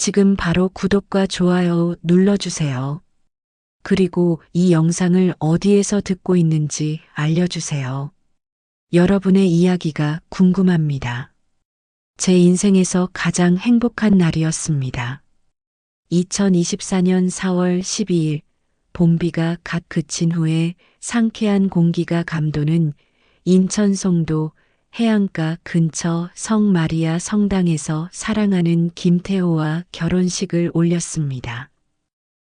지금 바로 구독과 좋아요 눌러주세요. 그리고 이 영상을 어디에서 듣고 있는지 알려주세요. 여러분의 이야기가 궁금합니다. 제 인생에서 가장 행복한 날이었습니다. 2024년 4월 12일, 봄비가 갓 그친 후에 상쾌한 공기가 감도는 인천 송도 해안가 근처 성마리아 성당에서 사랑하는 김태호와 결혼식을 올렸습니다.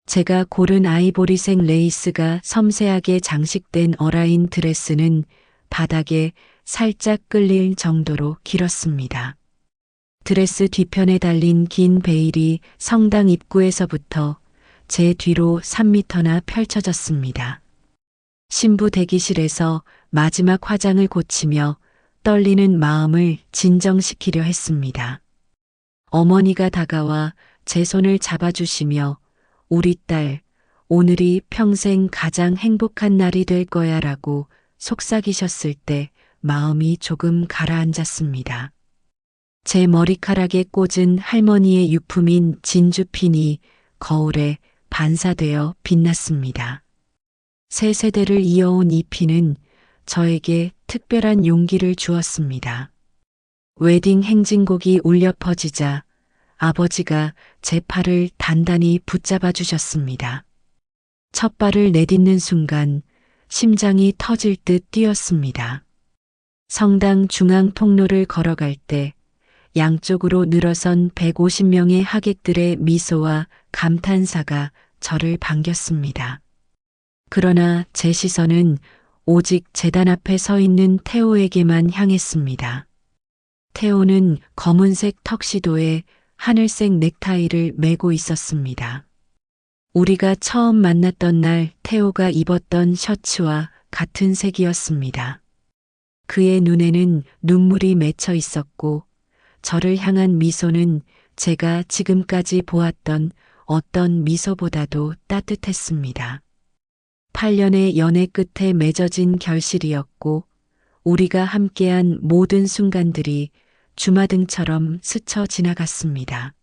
제가 고른 아이보리색 레이스가 섬세하게 장식된 어라인 드레스는 바닥에 살짝 끌릴 정도로 길었습니다. 드레스 뒤편에 달린 긴 베일이 성당 입구에서부터 제 뒤로 3m나 펼쳐졌습니다. 신부 대기실에서 마지막 화장을 고치며 떨리는 마음을 진정시키려 했습니다. 어머니가 다가와 제 손을 잡아주시며 우리 딸, 오늘이 평생 가장 행복한 날이 될 거야 라고 속삭이셨을 때 마음이 조금 가라앉았습니다. 제 머리카락에 꽂은 할머니의 유품인 진주핀이 거울에 반사되어 빛났습니다. 세 세대를 이어온 이 핀은 저에게 특별한 용기를 주었습니다. 웨딩 행진곡이 울려 퍼지자 아버지가 제 팔을 단단히 붙잡아 주셨습니다. 첫 발을 내딛는 순간 심장이 터질 듯 뛰었습니다. 성당 중앙 통로를 걸어갈 때 양쪽으로 늘어선 150명의 하객들의 미소와 감탄사가 저를 반겼습니다. 그러나 제 시선은 오직 제단 앞에 서 있는 태호에게만 향했습니다. 태호는 검은색 턱시도에 하늘색 넥타이를 메고 있었습니다. 우리가 처음 만났던 날 태호가 입었던 셔츠와 같은 색이었습니다. 그의 눈에는 눈물이 맺혀 있었고 저를 향한 미소는 제가 지금까지 보았던 어떤 미소보다도 따뜻했습니다. 8년의 연애 끝에 맺어진 결실이었고 우리가 함께한 모든 순간들이 주마등처럼 스쳐 지나갔습니다.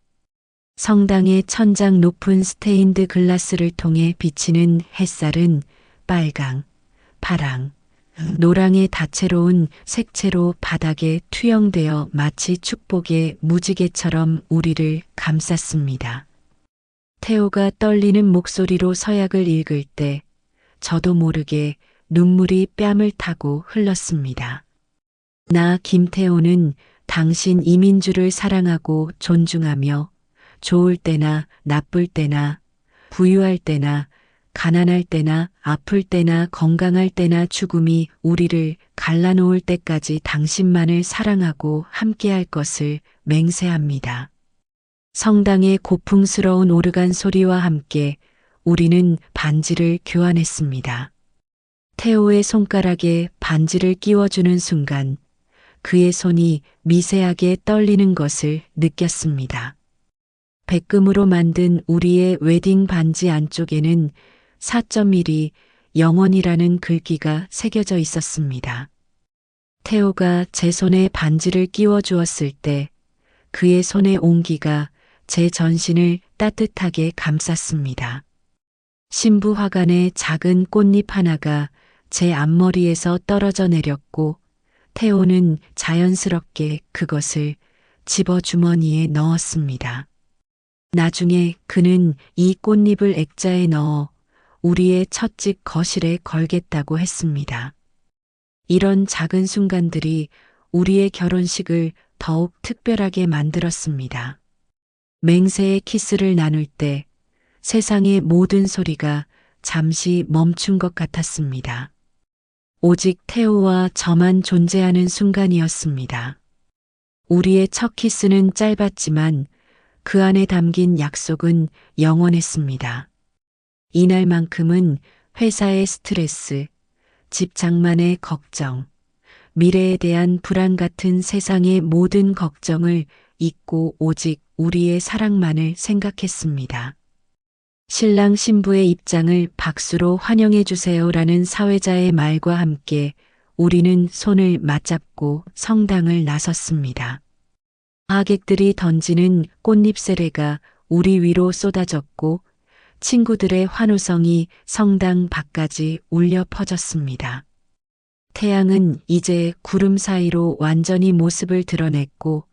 성당의 천장 높은 스테인드 글라스를 통해 비치는 햇살은 빨강, 파랑, 노랑의 다채로운 색채로 바닥에 투영되어 마치 축복의 무지개처럼 우리를 감쌌습니다. 태호가 떨리는 목소리로 서약을 읽을 때 저도 모르게 눈물이 뺨을 타고 흘렀습니다. 나 김태호는 당신 이민주를 사랑하고 존중하며 좋을 때나 나쁠 때나 부유할 때나 가난할 때나 아플 때나 건강할 때나 죽음이 우리를 갈라놓을 때까지 당신만을 사랑하고 함께할 것을 맹세합니다. 성당의 고풍스러운 오르간 소리와 함께 우리는 반지를 교환했습니다. 태호의 손가락에 반지를 끼워주는 순간 그의 손이 미세하게 떨리는 것을 느꼈습니다. 백금으로 만든 우리의 웨딩 반지 안쪽에는 4.1이 영원이라는 글귀가 새겨져 있었습니다. 태호가 제 손에 반지를 끼워 주었을 때 그의 손의 온기가 제 전신을 따뜻하게 감쌌습니다. 신부 화관의 작은 꽃잎 하나가 제 앞머리에서 떨어져 내렸고 태호는 자연스럽게 그것을 집어 주머니에 넣었습니다. 나중에 그는 이 꽃잎을 액자에 넣어 우리의 첫집 거실에 걸겠다고 했습니다. 이런 작은 순간들이 우리의 결혼식을 더욱 특별하게 만들었습니다. 맹세의 키스를 나눌 때 세상의 모든 소리가 잠시 멈춘 것 같았습니다. 오직 태호와 저만 존재하는 순간이었습니다. 우리의 첫 키스는 짧았지만 그 안에 담긴 약속은 영원했습니다. 이날만큼은 회사의 스트레스, 집 장만의 걱정, 미래에 대한 불안 같은 세상의 모든 걱정을 잊고 오직 우리의 사랑만을 생각했습니다. 신랑 신부의 입장을 박수로 환영해 주세요라는 사회자의 말과 함께 우리는 손을 맞잡고 성당을 나섰습니다. 하객들이 던지는 꽃잎 세례가 우리 위로 쏟아졌고 친구들의 환호성이 성당 밖까지 울려 퍼졌습니다. 태양은 이제 구름 사이로 완전히 모습을 드러냈고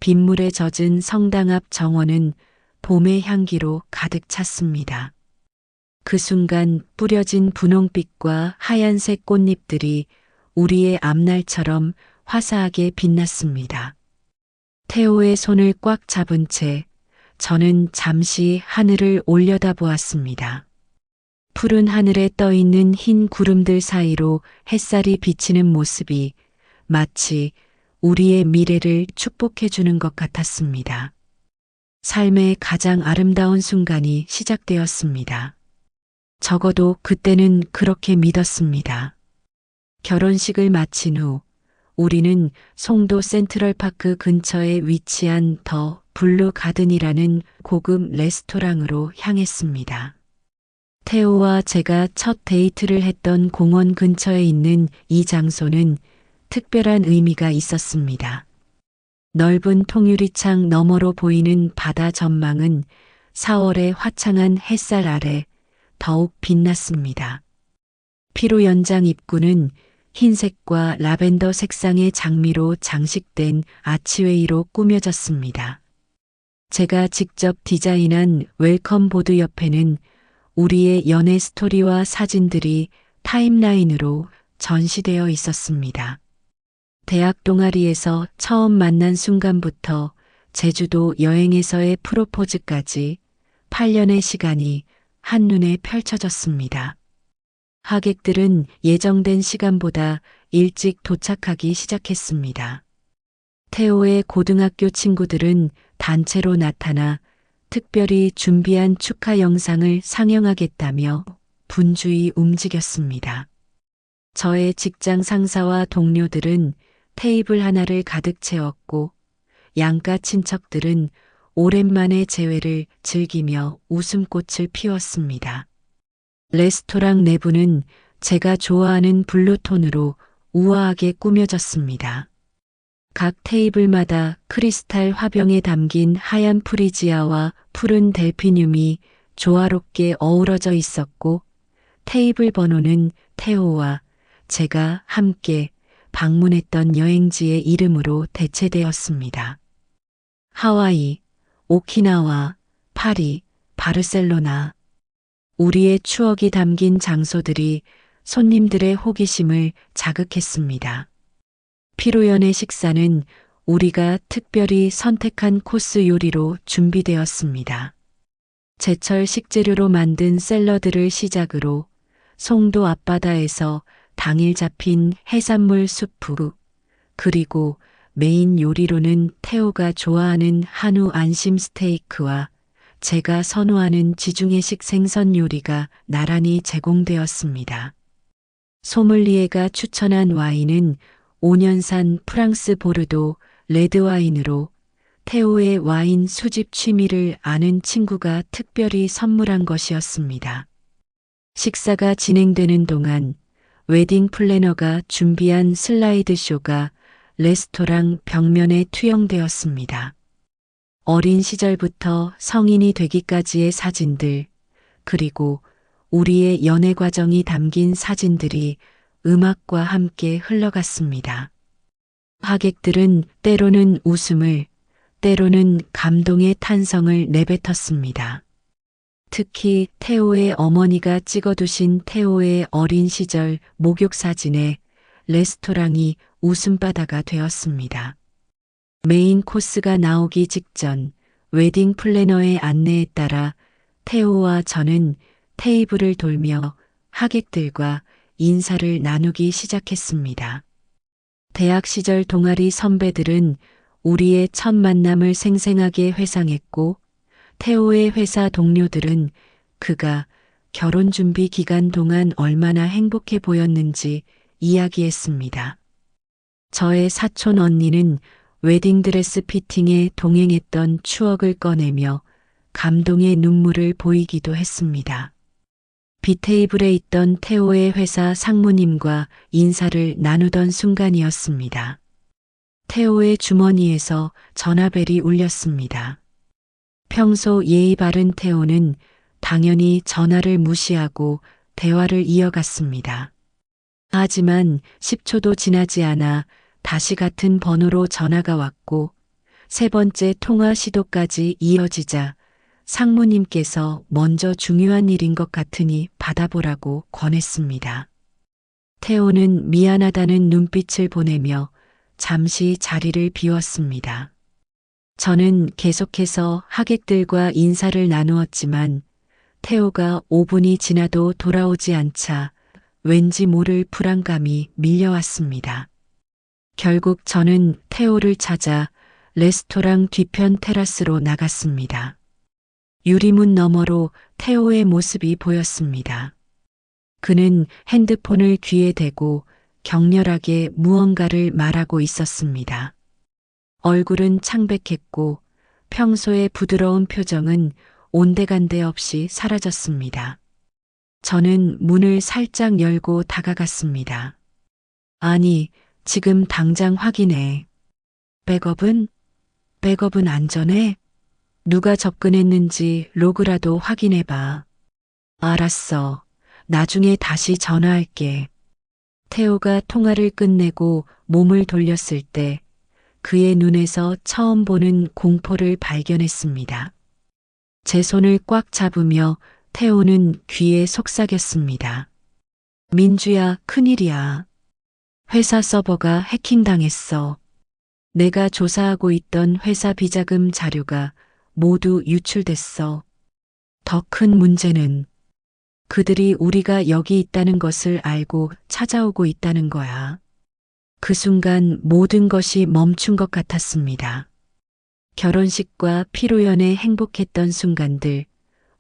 빗물에 젖은 성당 앞 정원은 봄의 향기로 가득 찼습니다. 그 순간 뿌려진 분홍빛과 하얀색 꽃잎들이 우리의 앞날처럼 화사하게 빛났습니다. 테오의 손을 꽉 잡은 채 저는 잠시 하늘을 올려다보았습니다. 푸른 하늘에 떠 있는 흰 구름들 사이로 햇살이 비치는 모습이 마치 우리의 미래를 축복해 주는 것 같았습니다. 삶의 가장 아름다운 순간이 시작되었습니다. 적어도 그때는 그렇게 믿었습니다. 결혼식을 마친 후 우리는 송도 센트럴파크 근처에 위치한 더 블루 가든이라는 고급 레스토랑으로 향했습니다. 테오와 제가 첫 데이트를 했던 공원 근처에 있는 이 장소는 특별한 의미가 있었습니다. 넓은 통유리창 너머로 보이는 바다 전망은 4월의 화창한 햇살 아래 더욱 빛났습니다. 피로 연장 입구는 흰색과 라벤더 색상의 장미로 장식된 아치웨이로 꾸며졌습니다. 제가 직접 디자인한 웰컴 보드 옆에는 우리의 연애 스토리와 사진들이 타임라인으로 전시되어 있었습니다. 대학 동아리에서 처음 만난 순간부터 제주도 여행에서의 프로포즈까지 8년의 시간이 한눈에 펼쳐졌습니다. 하객들은 예정된 시간보다 일찍 도착하기 시작했습니다. 테오의 고등학교 친구들은 단체로 나타나 특별히 준비한 축하 영상을 상영하겠다며 분주히 움직였습니다. 저의 직장 상사와 동료들은 테이블 하나를 가득 채웠고 양가 친척들은 오랜만의 재회를 즐기며 웃음꽃을 피웠습니다. 레스토랑 내부는 제가 좋아하는 블루톤으로 우아하게 꾸며졌습니다. 각 테이블마다 크리스탈 화병에 담긴 하얀 프리지아와 푸른 델피늄이 조화롭게 어우러져 있었고 테이블 번호는 테오와 제가 함께 방문했던 여행지의 이름으로 대체되었습니다. 하와이, 오키나와, 파리, 바르셀로나. 우리의 추억이 담긴 장소들이 손님들의 호기심을 자극했습니다. 피로연의 식사는 우리가 특별히 선택한 코스 요리로 준비되었습니다. 제철 식재료로 만든 샐러드를 시작으로 송도 앞바다에서 당일 잡힌 해산물 수프, 그리고 메인 요리로는 테오가 좋아하는 한우 안심 스테이크와 제가 선호하는 지중해식 생선 요리가 나란히 제공되었습니다. 소믈리에가 추천한 와인은 5년산 프랑스 보르도 레드와인으로 테오의 와인 수집 취미를 아는 친구가 특별히 선물한 것이었습니다. 식사가 진행되는 동안 웨딩 플래너가 준비한 슬라이드 쇼가 레스토랑 벽면에 투영되었습니다. 어린 시절부터 성인이 되기까지의 사진들, 그리고 우리의 연애 과정이 담긴 사진들이 음악과 함께 흘러갔습니다. 하객들은 때로는 웃음을, 때로는 감동의 탄성을 내뱉었습니다. 특히 테오의 어머니가 찍어두신 테오의 어린 시절 목욕 사진에 레스토랑이 웃음바다가 되었습니다. 메인 코스가 나오기 직전 웨딩 플래너의 안내에 따라 테오와 저는 테이블을 돌며 하객들과 인사를 나누기 시작했습니다. 대학 시절 동아리 선배들은 우리의 첫 만남을 생생하게 회상했고 테오의 회사 동료들은 그가 결혼 준비 기간 동안 얼마나 행복해 보였는지 이야기했습니다. 저의 사촌 언니는 웨딩드레스 피팅에 동행했던 추억을 꺼내며 감동의 눈물을 보이기도 했습니다. 빗테이블에 있던 테오의 회사 상무님과 인사를 나누던 순간이었습니다. 태호의 주머니에서 전화벨이 울렸습니다. 평소 예의 바른 태호는 당연히 전화를 무시하고 대화를 이어갔습니다. 하지만 10초도 지나지 않아 다시 같은 번호로 전화가 왔고 세 번째 통화 시도까지 이어지자 상무님께서 먼저 중요한 일인 것 같으니 받아보라고 권했습니다. 태호는 미안하다는 눈빛을 보내며 잠시 자리를 비웠습니다. 저는 계속해서 하객들과 인사를 나누었지만 태호가 5분이 지나도 돌아오지 않자 왠지 모를 불안감이 밀려왔습니다. 결국 저는 태호를 찾아 레스토랑 뒤편 테라스로 나갔습니다. 유리문 너머로 태호의 모습이 보였습니다. 그는 핸드폰을 귀에 대고 격렬하게 무언가를 말하고 있었습니다. 얼굴은 창백했고 평소의 부드러운 표정은 온데간데 없이 사라졌습니다. 저는 문을 살짝 열고 다가갔습니다. 아니, 지금 당장 확인해. 백업은? 백업은 안전해? 누가 접근했는지 로그라도 확인해봐. 알았어. 나중에 다시 전화할게. 태호가 통화를 끝내고 몸을 돌렸을 때 그의 눈에서 처음 보는 공포를 발견했습니다. 제 손을 꽉 잡으며 태호는 귀에 속삭였습니다. 민주야, 큰일이야. 회사 서버가 해킹당했어. 내가 조사하고 있던 회사 비자금 자료가 모두 유출됐어. 더 큰 문제는 그들이 우리가 여기 있다는 것을 알고 찾아오고 있다는 거야. 그 순간 모든 것이 멈춘 것 같았습니다. 결혼식과 피로연에 행복했던 순간들,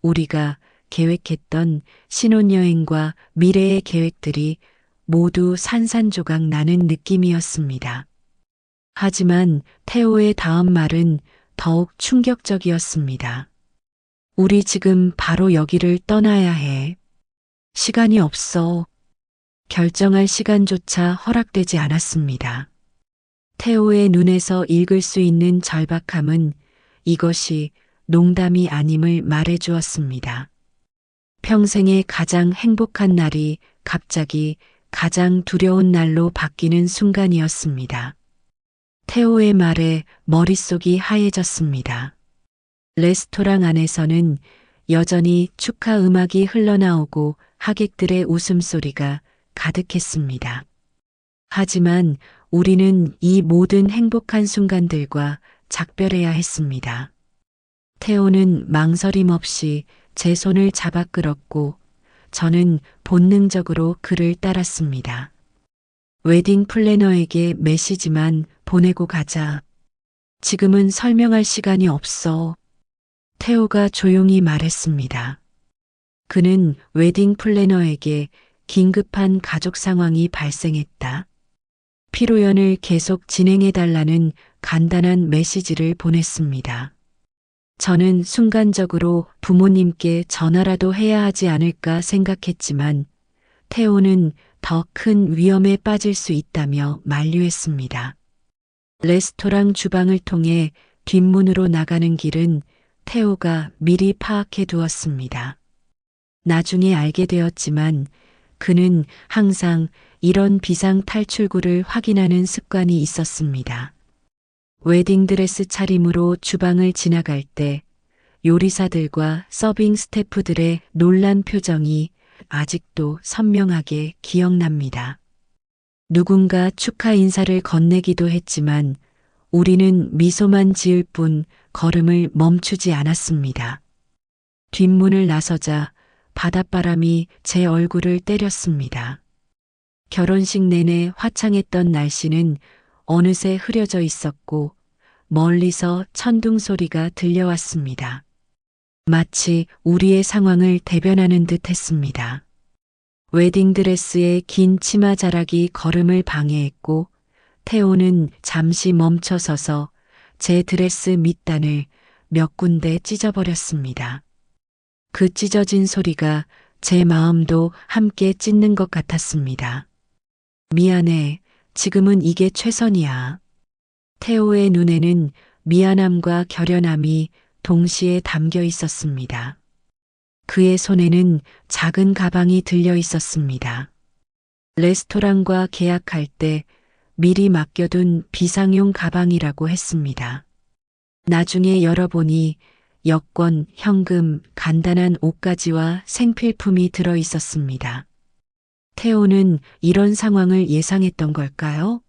우리가 계획했던 신혼여행과 미래의 계획들이 모두 산산조각 나는 느낌이었습니다. 하지만 태호의 다음 말은 더욱 충격적이었습니다. 우리 지금 바로 여기를 떠나야 해. 시간이 없어. 결정할 시간조차 허락되지 않았습니다. 태호의 눈에서 읽을 수 있는 절박함은 이것이 농담이 아님을 말해주었습니다. 평생의 가장 행복한 날이 갑자기 가장 두려운 날로 바뀌는 순간이었습니다. 태호의 말에 머릿속이 하얘졌습니다. 레스토랑 안에서는 여전히 축하 음악이 흘러나오고 하객들의 웃음소리가 가득했습니다. 하지만 우리는 이 모든 행복한 순간들과 작별해야 했습니다. 태호는 망설임 없이 제 손을 잡아 끌었고 저는 본능적으로 그를 따랐습니다. 웨딩 플래너에게 메시지만 보내고 가자. 지금은 설명할 시간이 없어. 태호가 조용히 말했습니다. 그는 웨딩 플래너에게 긴급한 가족 상황이 발생했다. 피로연을 계속 진행해달라는 간단한 메시지를 보냈습니다. 저는 순간적으로 부모님께 전화라도 해야 하지 않을까 생각했지만 태호는 더 큰 위험에 빠질 수 있다며 만류했습니다. 레스토랑 주방을 통해 뒷문으로 나가는 길은 태호가 미리 파악해 두었습니다. 나중에 알게 되었지만 그는 항상 이런 비상 탈출구를 확인하는 습관이 있었습니다. 웨딩드레스 차림으로 주방을 지나갈 때 요리사들과 서빙 스태프들의 놀란 표정이 아직도 선명하게 기억납니다. 누군가 축하 인사를 건네기도 했지만 우리는 미소만 지을 뿐 걸음을 멈추지 않았습니다. 뒷문을 나서자 바닷바람이 제 얼굴을 때렸습니다. 결혼식 내내 화창했던 날씨는 어느새 흐려져 있었고 멀리서 천둥 소리가 들려왔습니다. 마치 우리의 상황을 대변하는 듯 했습니다. 웨딩드레스의 긴 치마 자락이 걸음을 방해했고 태호는 잠시 멈춰서서 제 드레스 밑단을 몇 군데 찢어버렸습니다. 그 찢어진 소리가 제 마음도 함께 찢는 것 같았습니다. 미안해. 지금은 이게 최선이야. 태호의 눈에는 미안함과 결연함이 동시에 담겨 있었습니다. 그의 손에는 작은 가방이 들려 있었습니다. 레스토랑과 계약할 때 미리 맡겨둔 비상용 가방이라고 했습니다. 나중에 열어보니 여권, 현금, 간단한 옷가지와 생필품이 들어 있었습니다. 태호는 이런 상황을 예상했던 걸까요?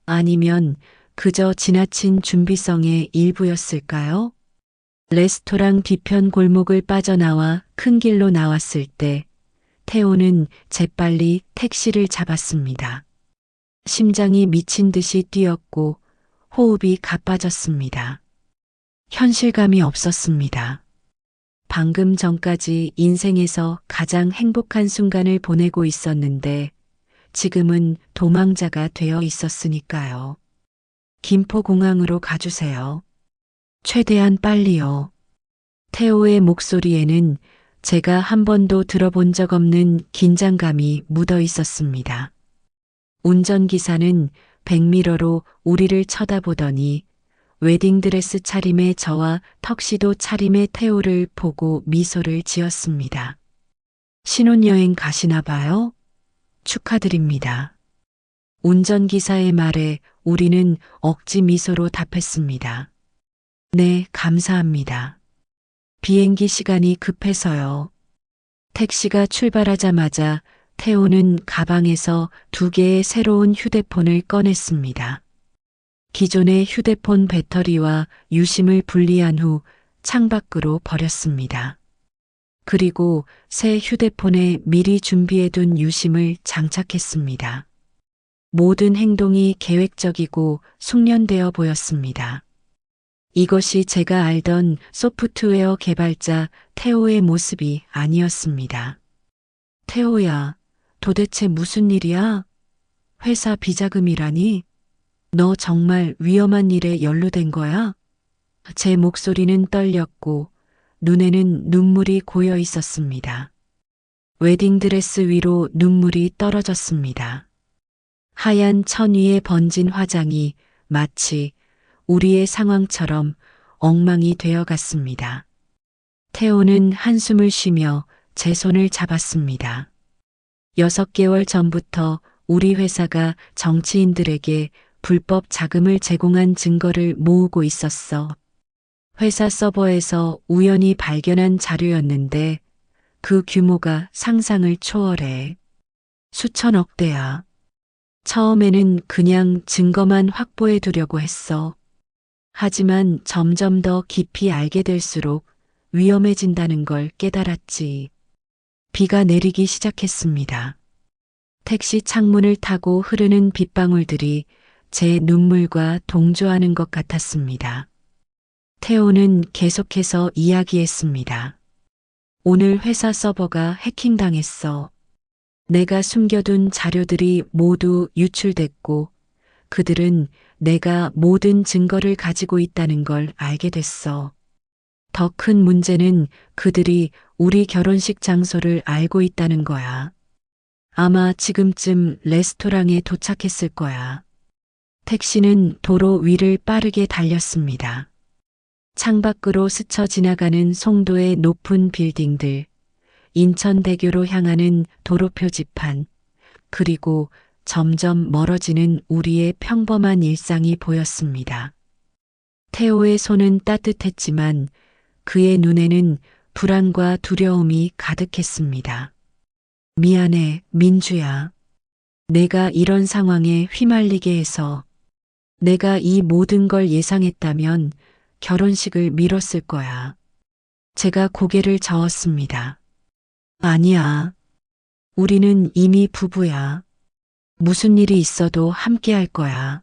아니면 그저 지나친 준비성의 일부였을까요? 레스토랑 뒤편 골목을 빠져나와 큰 길로 나왔을 때 태호는 재빨리 택시를 잡았습니다. 심장이 미친 듯이 뛰었고 호흡이 가빠졌습니다. 현실감이 없었습니다. 방금 전까지 인생에서 가장 행복한 순간을 보내고 있었는데 지금은 도망자가 되어 있었으니까요. 김포공항으로 가주세요. 최대한 빨리요. 태호의 목소리에는 제가 한 번도 들어본 적 없는 긴장감이 묻어 있었습니다. 운전기사는 백미러로 우리를 쳐다보더니 웨딩드레스 차림의 저와 턱시도 차림의 태호를 보고 미소를 지었습니다. 신혼여행 가시나 봐요? 축하드립니다. 운전기사의 말에 우리는 억지 미소로 답했습니다. 네, 감사합니다. 비행기 시간이 급해서요. 택시가 출발하자마자 태호는 가방에서 2개의 새로운 휴대폰을 꺼냈습니다. 기존의 휴대폰 배터리와 유심을 분리한 후 창밖으로 버렸습니다. 그리고 새 휴대폰에 미리 준비해둔 유심을 장착했습니다. 모든 행동이 계획적이고 숙련되어 보였습니다. 이것이 제가 알던 소프트웨어 개발자 태호의 모습이 아니었습니다. 태호야, 도대체 무슨 일이야? 회사 비자금이라니? 너 정말 위험한 일에 연루된 거야? 제 목소리는 떨렸고 눈에는 눈물이 고여 있었습니다. 웨딩드레스 위로 눈물이 떨어졌습니다. 하얀 천 위에 번진 화장이 마치 우리의 상황처럼 엉망이 되어 갔습니다. 태호는 한숨을 쉬며 제 손을 잡았습니다. 6개월 전부터 우리 회사가 정치인들에게 불법 자금을 제공한 증거를 모으고 있었어. 회사 서버에서 우연히 발견한 자료였는데 그 규모가 상상을 초월해. 수천억 대야. 처음에는 그냥 증거만 확보해 두려고 했어. 하지만 점점 더 깊이 알게 될수록 위험해진다는 걸 깨달았지. 비가 내리기 시작했습니다. 택시 창문을 타고 흐르는 빗방울들이 제 눈물과 동조하는 것 같았습니다. 태호는 계속해서 이야기했습니다. 오늘 회사 서버가 해킹당했어. 내가 숨겨둔 자료들이 모두 유출됐고 그들은 내가 모든 증거를 가지고 있다는 걸 알게 됐어. 더 큰 문제는 그들이 우리 결혼식 장소를 알고 있다는 거야. 아마 지금쯤 레스토랑에 도착했을 거야. 택시는 도로 위를 빠르게 달렸습니다. 창밖으로 스쳐 지나가는 송도의 높은 빌딩들, 인천대교로 향하는 도로 표지판, 그리고 점점 멀어지는 우리의 평범한 일상이 보였습니다. 태호의 손은 따뜻했지만 그의 눈에는 불안과 두려움이 가득했습니다. 미안해, 민주야. 내가 이런 상황에 휘말리게 해서. 내가 이 모든 걸 예상했다면 결혼식을 미뤘을 거야. 제가 고개를 저었습니다. 아니야. 우리는 이미 부부야. 무슨 일이 있어도 함께 할 거야.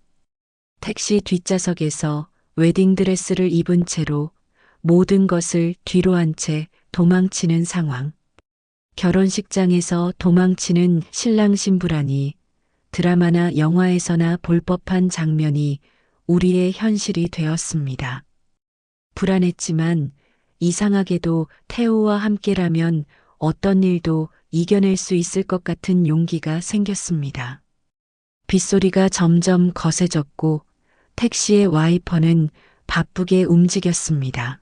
택시 뒷좌석에서 웨딩드레스를 입은 채로 모든 것을 뒤로 한 채 도망치는 상황. 결혼식장에서 도망치는 신랑 신부라니 드라마나 영화에서나 볼 법한 장면이 우리의 현실이 되었습니다. 불안했지만 이상하게도 태호와 함께라면 어떤 일도 이겨낼 수 있을 것 같은 용기가 생겼습니다. 빗소리가 점점 거세졌고 택시의 와이퍼는 바쁘게 움직였습니다.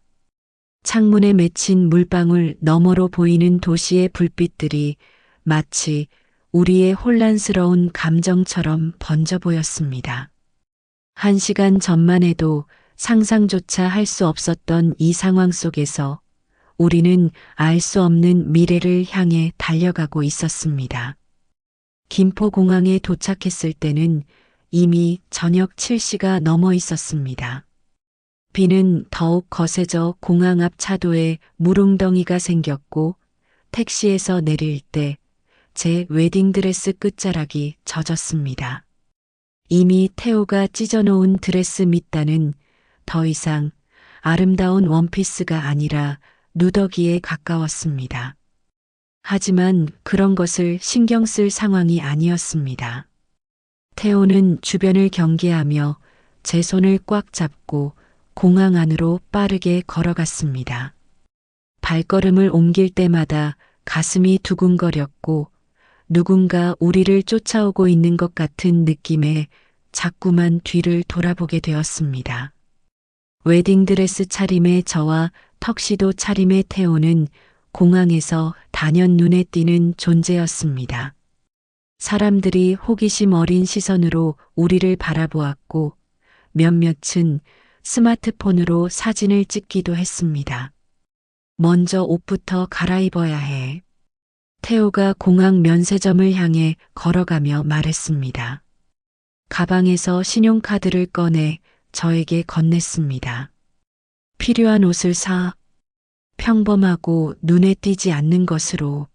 창문에 맺힌 물방울 너머로 보이는 도시의 불빛들이 마치 우리의 혼란스러운 감정처럼 번져 보였습니다. 1시간 전만 해도 상상조차 할 수 없었던 이 상황 속에서 우리는 알 수 없는 미래를 향해 달려가고 있었습니다. 김포공항에 도착했을 때는 이미 저녁 7시가 넘어 있었습니다. 비는 더욱 거세져 공항 앞 차도에 물웅덩이가 생겼고 택시에서 내릴 때 제 웨딩드레스 끝자락이 젖었습니다. 이미 태호가 찢어놓은 드레스 밑단은 더 이상 아름다운 원피스가 아니라 누더기에 가까웠습니다. 하지만 그런 것을 신경 쓸 상황이 아니었습니다. 태호는 주변을 경계하며 제 손을 꽉 잡고 공항 안으로 빠르게 걸어갔습니다. 발걸음을 옮길 때마다 가슴이 두근거렸고 누군가 우리를 쫓아오고 있는 것 같은 느낌에 자꾸만 뒤를 돌아보게 되었습니다. 웨딩드레스 차림의 저와 턱시도 차림의 태호는 공항에서 단연 눈에 띄는 존재였습니다. 사람들이 호기심 어린 시선으로 우리를 바라보았고 몇몇은 스마트폰으로 사진을 찍기도 했습니다. 먼저 옷부터 갈아입어야 해. 태호가 공항 면세점을 향해 걸어가며 말했습니다. 가방에서 신용카드를 꺼내 저에게 건넸습니다. 필요한 옷을 사. 평범하고 눈에 띄지 않는 것으로.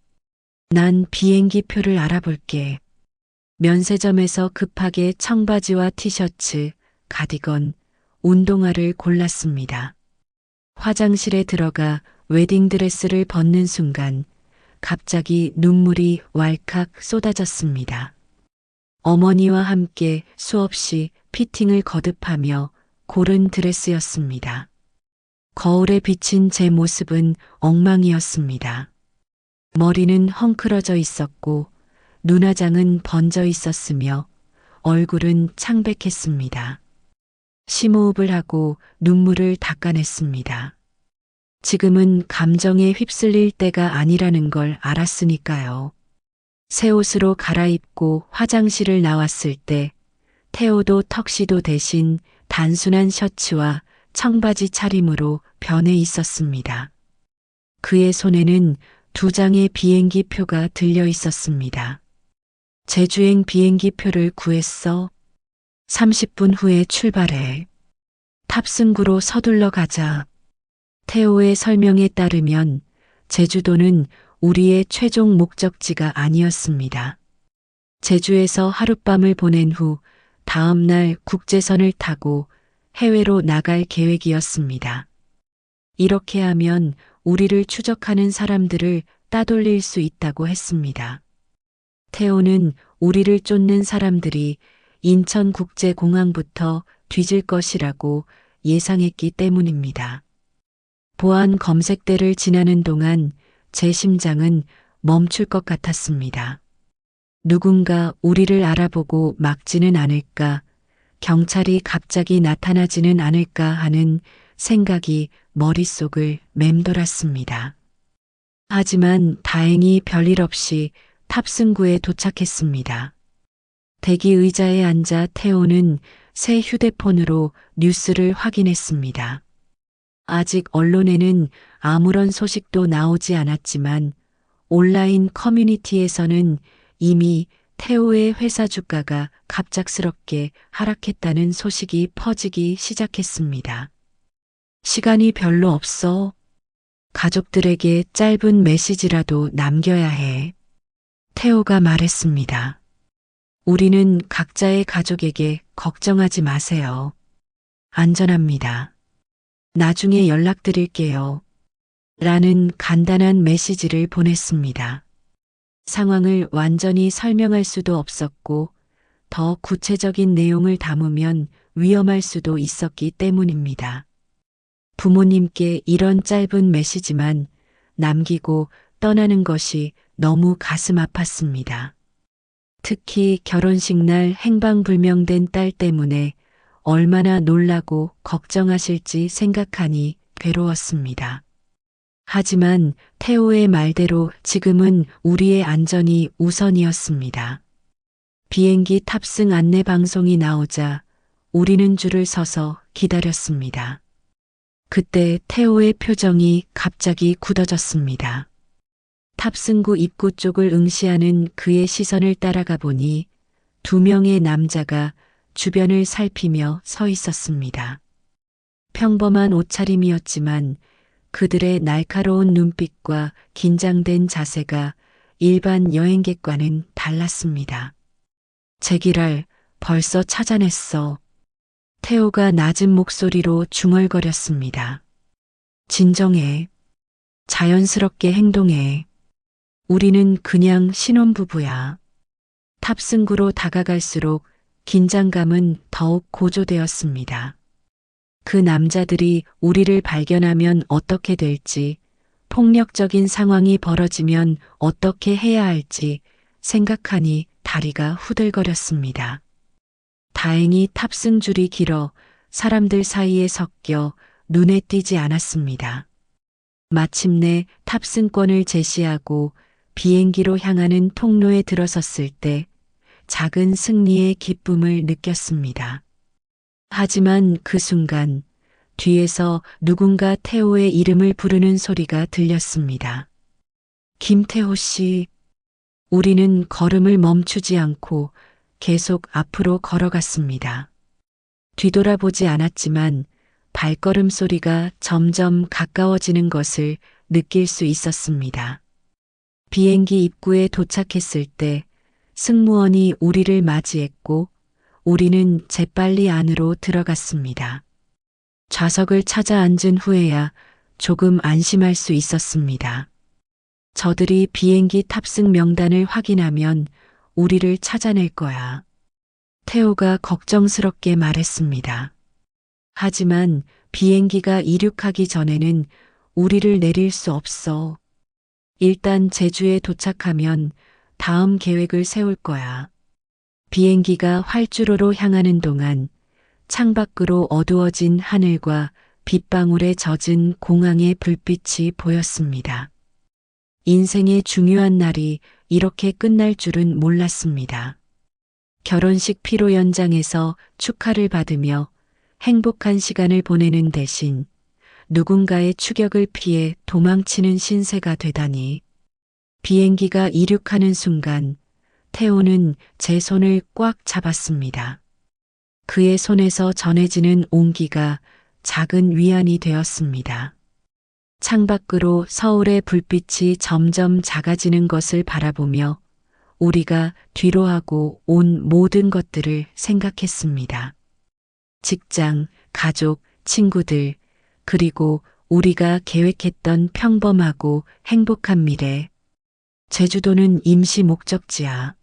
난 비행기 표를 알아볼게. 면세점에서 급하게 청바지와 티셔츠, 가디건, 운동화를 골랐습니다. 화장실에 들어가 웨딩드레스를 벗는 순간 갑자기 눈물이 왈칵 쏟아졌습니다. 어머니와 함께 수없이 피팅을 거듭하며 고른 드레스였습니다. 거울에 비친 제 모습은 엉망이었습니다. 머리는 헝클어져 있었고 눈화장은 번져 있었으며 얼굴은 창백했습니다. 심호흡을 하고 눈물을 닦아냈습니다. 지금은 감정에 휩쓸릴 때가 아니라는 걸 알았으니까요. 새 옷으로 갈아입고 화장실을 나왔을 때 태호도 턱시도 대신 단순한 셔츠와 청바지 차림으로 변해 있었습니다. 그의 손에는 2장의 비행기 표가 들려 있었습니다. 제주행 비행기 표를 구했어. 30분 후에 출발해. 탑승구로 서둘러 가자. 태호의 설명에 따르면 제주도는 우리의 최종 목적지가 아니었습니다. 제주에서 하룻밤을 보낸 후 다음 날 국제선을 타고 해외로 나갈 계획이었습니다. 이렇게 하면 우리를 추적하는 사람들을 따돌릴 수 있다고 했습니다. 태호는 우리를 쫓는 사람들이 인천국제공항부터 뒤질 것이라고 예상했기 때문입니다. 보안 검색대를 지나는 동안 제 심장은 멈출 것 같았습니다. 누군가 우리를 알아보고 막지는 않을까, 경찰이 갑자기 나타나지는 않을까 하는 생각이 머릿속을 맴돌았습니다. 하지만 다행히 별일 없이 탑승구에 도착했습니다. 대기 의자에 앉아 태호는 새 휴대폰으로 뉴스를 확인했습니다. 아직 언론에는 아무런 소식도 나오지 않았지만 온라인 커뮤니티에서는 이미 태호의 회사 주가가 갑작스럽게 하락했다는 소식이 퍼지기 시작했습니다. 시간이 별로 없어. 가족들에게 짧은 메시지라도 남겨야 해. 태호가 말했습니다. 우리는 각자의 가족에게 걱정하지 마세요. 안전합니다. 나중에 연락드릴게요. 라는 간단한 메시지를 보냈습니다. 상황을 완전히 설명할 수도 없었고 더 구체적인 내용을 담으면 위험할 수도 있었기 때문입니다. 부모님께 이런 짧은 메시지만 남기고 떠나는 것이 너무 가슴 아팠습니다. 특히 결혼식 날 행방불명된 딸 때문에 얼마나 놀라고 걱정하실지 생각하니 괴로웠습니다. 하지만 태호의 말대로 지금은 우리의 안전이 우선이었습니다. 비행기 탑승 안내 방송이 나오자 우리는 줄을 서서 기다렸습니다. 그때 태호의 표정이 갑자기 굳어졌습니다. 탑승구 입구 쪽을 응시하는 그의 시선을 따라가 보니 2명의 남자가 주변을 살피며 서 있었습니다. 평범한 옷차림이었지만 그들의 날카로운 눈빛과 긴장된 자세가 일반 여행객과는 달랐습니다. 제기랄, 벌써 찾아냈어. 태호가 낮은 목소리로 중얼거렸습니다. 진정해. 자연스럽게 행동해. 우리는 그냥 신혼부부야. 탑승구로 다가갈수록 긴장감은 더욱 고조되었습니다. 그 남자들이 우리를 발견하면 어떻게 될지, 폭력적인 상황이 벌어지면 어떻게 해야 할지 생각하니 다리가 후들거렸습니다. 다행히 탑승줄이 길어 사람들 사이에 섞여 눈에 띄지 않았습니다. 마침내 탑승권을 제시하고 비행기로 향하는 통로에 들어섰을 때 작은 승리의 기쁨을 느꼈습니다. 하지만 그 순간 뒤에서 누군가 태호의 이름을 부르는 소리가 들렸습니다. 김태호 씨. 우리는 걸음을 멈추지 않고 계속 앞으로 걸어갔습니다. 뒤돌아보지 않았지만 발걸음 소리가 점점 가까워지는 것을 느낄 수 있었습니다. 비행기 입구에 도착했을 때 승무원이 우리를 맞이했고 우리는 재빨리 안으로 들어갔습니다. 좌석을 찾아 앉은 후에야 조금 안심할 수 있었습니다. 저들이 비행기 탑승 명단을 확인하면 우리를 찾아낼 거야. 태호가 걱정스럽게 말했습니다. 하지만 비행기가 이륙하기 전에는 우리를 내릴 수 없어. 일단 제주에 도착하면 다음 계획을 세울 거야. 비행기가 활주로로 향하는 동안 창밖으로 어두워진 하늘과 빗방울에 젖은 공항의 불빛이 보였습니다. 인생의 중요한 날이 이렇게 끝날 줄은 몰랐습니다. 결혼식 피로 연장에서 축하를 받으며 행복한 시간을 보내는 대신 누군가의 추격을 피해 도망치는 신세가 되다니. 비행기가 이륙하는 순간 태호는 제 손을 꽉 잡았습니다. 그의 손에서 전해지는 온기가 작은 위안이 되었습니다. 창밖으로 서울의 불빛이 점점 작아지는 것을 바라보며 우리가 뒤로하고 온 모든 것들을 생각했습니다. 직장, 가족, 친구들, 그리고 우리가 계획했던 평범하고 행복한 미래. 제주도는 임시 목적지야.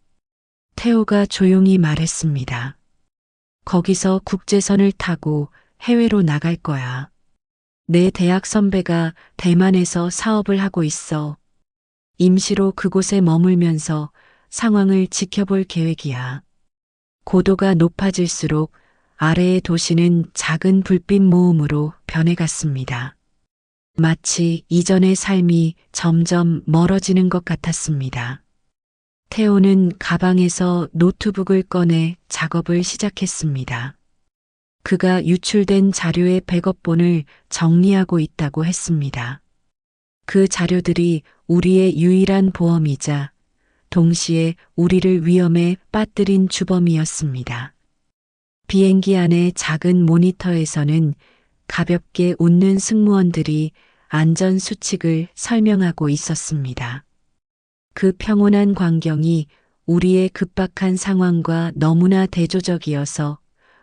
태호가 조용히 말했습니다. 거기서 국제선을 타고 해외로 나갈 거야. 내 대학 선배가 대만에서 사업을 하고 있어. 임시로 그곳에 머물면서 상황을 지켜볼 계획이야. 고도가 높아질수록 아래의 도시는 작은 불빛 모음으로 변해갔습니다. 마치 이전의 삶이 점점 멀어지는 것 같았습니다. 태호는 가방에서 노트북을 꺼내 작업을 시작했습니다. 그가 유출된 자료의 백업본을 정리하고 있다고 했습니다. 그 자료들이 우리의 유일한 보험이자 동시에 우리를 위험에 빠뜨린 주범이었습니다. 비행기 안의 작은 모니터에서는 가볍게 웃는 승무원들이 안전 수칙을 설명하고 있었습니다. 그 평온한 광경이 우리의 급박한 상황과 너무나 대조적이어서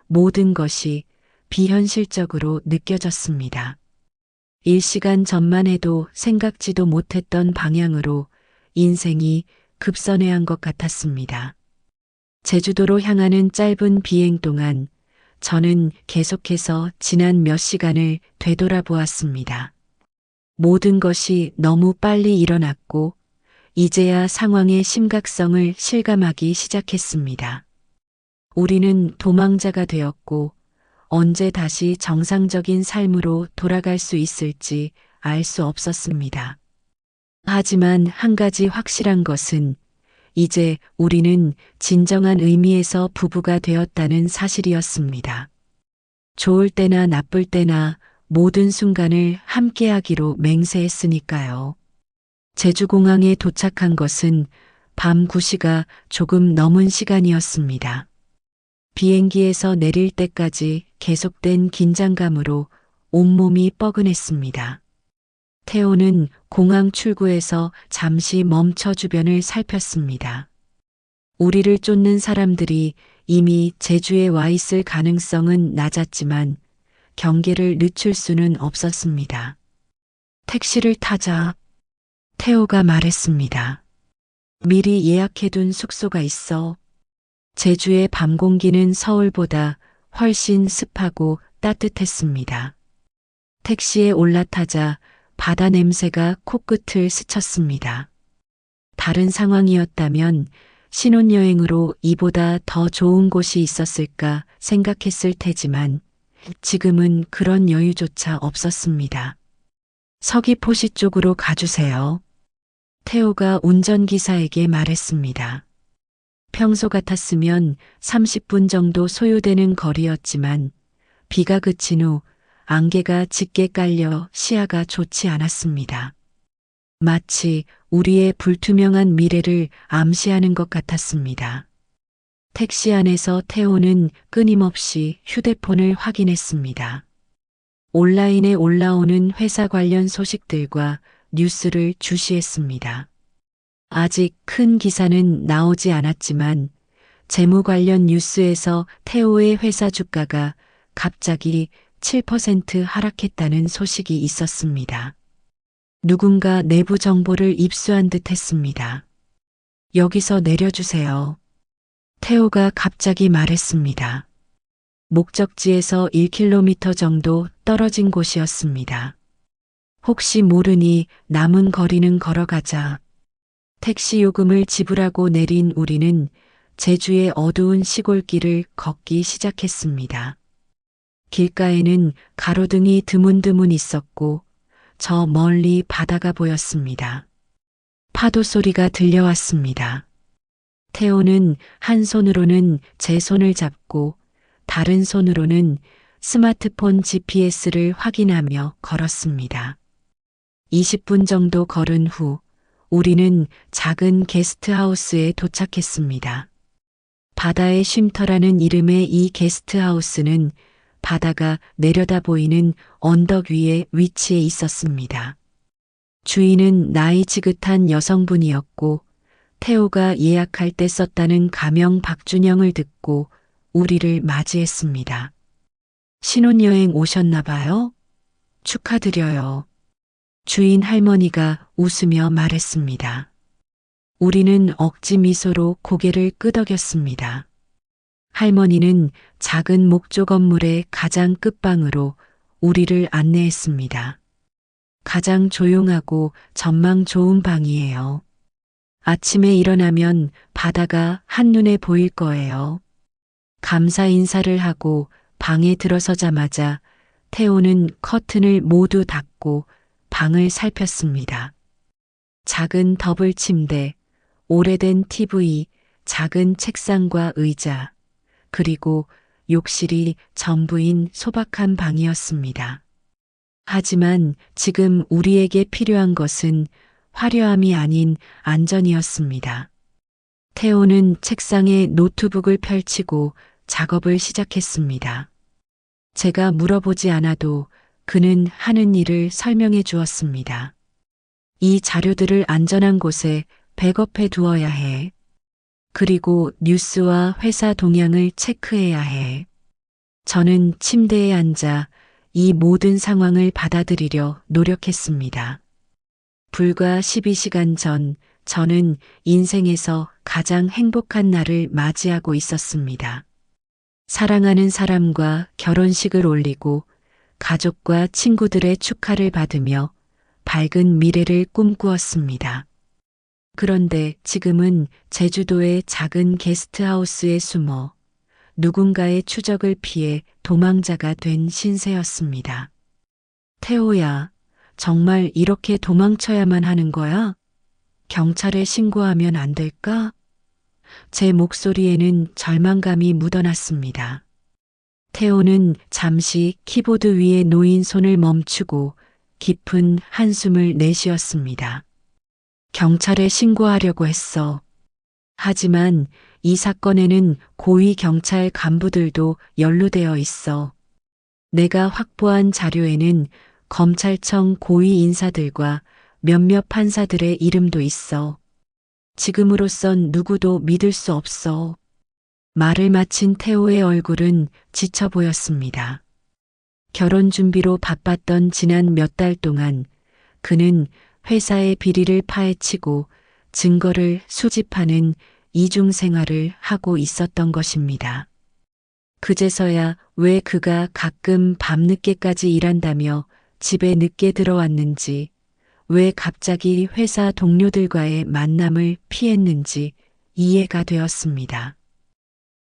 모든 것이 비현실적으로 느껴졌습니다. 1시간 전만 해도 생각지도 못했던 방향으로 인생이 급선회한 것 같았습니다. 제주도로 향하는 짧은 비행 동안 저는 계속해서 지난 몇 시간을 되돌아보았습니다. 모든 것이 너무 빨리 일어났고 이제야 상황의 심각성을 실감하기 시작했습니다. 우리는 도망자가 되었고 언제 다시 정상적인 삶으로 돌아갈 수 있을지 알 수 없었습니다. 하지만 한 가지 확실한 것은 이제 우리는 진정한 의미에서 부부가 되었다는 사실이었습니다. 좋을 때나 나쁠 때나 모든 순간을 함께하기로 맹세했으니까요. 제주공항에 도착한 것은 밤 9시가 조금 넘은 시간이었습니다. 비행기에서 내릴 때까지 계속된 긴장감으로 온몸이 뻐근했습니다. 태호는 공항 출구에서 잠시 멈춰 주변을 살폈습니다. 우리를 쫓는 사람들이 이미 제주에 와 있을 가능성은 낮았지만 경계를 늦출 수는 없었습니다. 택시를 타자. 태호가 말했습니다. 미리 예약해둔 숙소가 있어. 제주의 밤 공기는 서울보다 훨씬 습하고 따뜻했습니다. 택시에 올라타자 바다 냄새가 코끝을 스쳤습니다. 다른 상황이었다면 신혼여행으로 이보다 더 좋은 곳이 있었을까 생각했을 테지만 지금은 그런 여유조차 없었습니다. 서귀포시 쪽으로 가주세요. 태호가 운전기사에게 말했습니다. 평소 같았으면 30분 정도 소요되는 거리였지만 비가 그친 후 안개가 짙게 깔려 시야가 좋지 않았습니다. 마치 우리의 불투명한 미래를 암시하는 것 같았습니다. 택시 안에서 태호는 끊임없이 휴대폰을 확인했습니다. 온라인에 올라오는 회사 관련 소식들과 뉴스를 주시했습니다. 아직 큰 기사는 나오지 않았지만 재무 관련 뉴스에서 태호의 회사 주가가 갑자기 7% 하락했다는 소식이 있었습니다. 누군가 내부 정보를 입수한 듯 했습니다. 여기서 내려주세요. 태호가 갑자기 말했습니다. 목적지에서 1km 정도 떨어진 곳이었습니다. 혹시 모르니 남은 거리는 걸어가자. 택시 요금을 지불하고 내린 우리는 제주의 어두운 시골길을 걷기 시작했습니다. 길가에는 가로등이 드문드문 있었고 저 멀리 바다가 보였습니다. 파도 소리가 들려왔습니다. 태호는 한 손으로는 제 손을 잡고 다른 손으로는 스마트폰 GPS를 확인하며 걸었습니다. 20분 정도 걸은 후 우리는 작은 게스트하우스에 도착했습니다. 바다의 쉼터라는 이름의 이 게스트하우스는 바다가 내려다 보이는 언덕 위에 위치해 있었습니다. 주인은 나이 지긋한 여성분이었고 태호가 예약할 때 썼다는 가명 박준영을 듣고 우리를 맞이했습니다. 신혼여행 오셨나 봐요? 축하드려요. 주인 할머니가 웃으며 말했습니다. 우리는 억지 미소로 고개를 끄덕였습니다. 할머니는 작은 목조 건물의 가장 끝방으로 우리를 안내했습니다. 가장 조용하고 전망 좋은 방이에요. 아침에 일어나면 바다가 한눈에 보일 거예요. 감사 인사를 하고 방에 들어서자마자 태호는 커튼을 모두 닫고 방을 살폈습니다. 작은 더블 침대, 오래된 TV, 작은 책상과 의자, 그리고 욕실이 전부인 소박한 방이었습니다. 하지만 지금 우리에게 필요한 것은 화려함이 아닌 안전이었습니다. 태호는 책상에 노트북을 펼치고 작업을 시작했습니다. 제가 물어보지 않아도 그는 하는 일을 설명해 주었습니다. 이 자료들을 안전한 곳에 백업해 두어야 해. 그리고 뉴스와 회사 동향을 체크해야 해. 저는 침대에 앉아 이 모든 상황을 받아들이려 노력했습니다. 불과 12시간 전 저는 인생에서 가장 행복한 날을 맞이하고 있었습니다. 사랑하는 사람과 결혼식을 올리고 가족과 친구들의 축하를 받으며 밝은 미래를 꿈꾸었습니다. 그런데 지금은 제주도의 작은 게스트하우스에 숨어 누군가의 추적을 피해 도망자가 된 신세였습니다. 태호야, 정말 이렇게 도망쳐야만 하는 거야? 경찰에 신고하면 안 될까? 제 목소리에는 절망감이 묻어났습니다. 태호는 잠시 키보드 위에 놓인 손을 멈추고 깊은 한숨을 내쉬었습니다. 경찰에 신고하려고 했어. 하지만 이 사건에는 고위 경찰 간부들도 연루되어 있어. 내가 확보한 자료에는 검찰청 고위 인사들과 몇몇 판사들의 이름도 있어. 지금으로선 누구도 믿을 수 없어. 말을 마친 태호의 얼굴은 지쳐 보였습니다. 결혼 준비로 바빴던 지난 몇 달 동안 그는 회사의 비리를 파헤치고 증거를 수집하는 이중 생활을 하고 있었던 것입니다. 그제서야 왜 그가 가끔 밤늦게까지 일한다며 집에 늦게 들어왔는지, 왜 갑자기 회사 동료들과의 만남을 피했는지 이해가 되었습니다.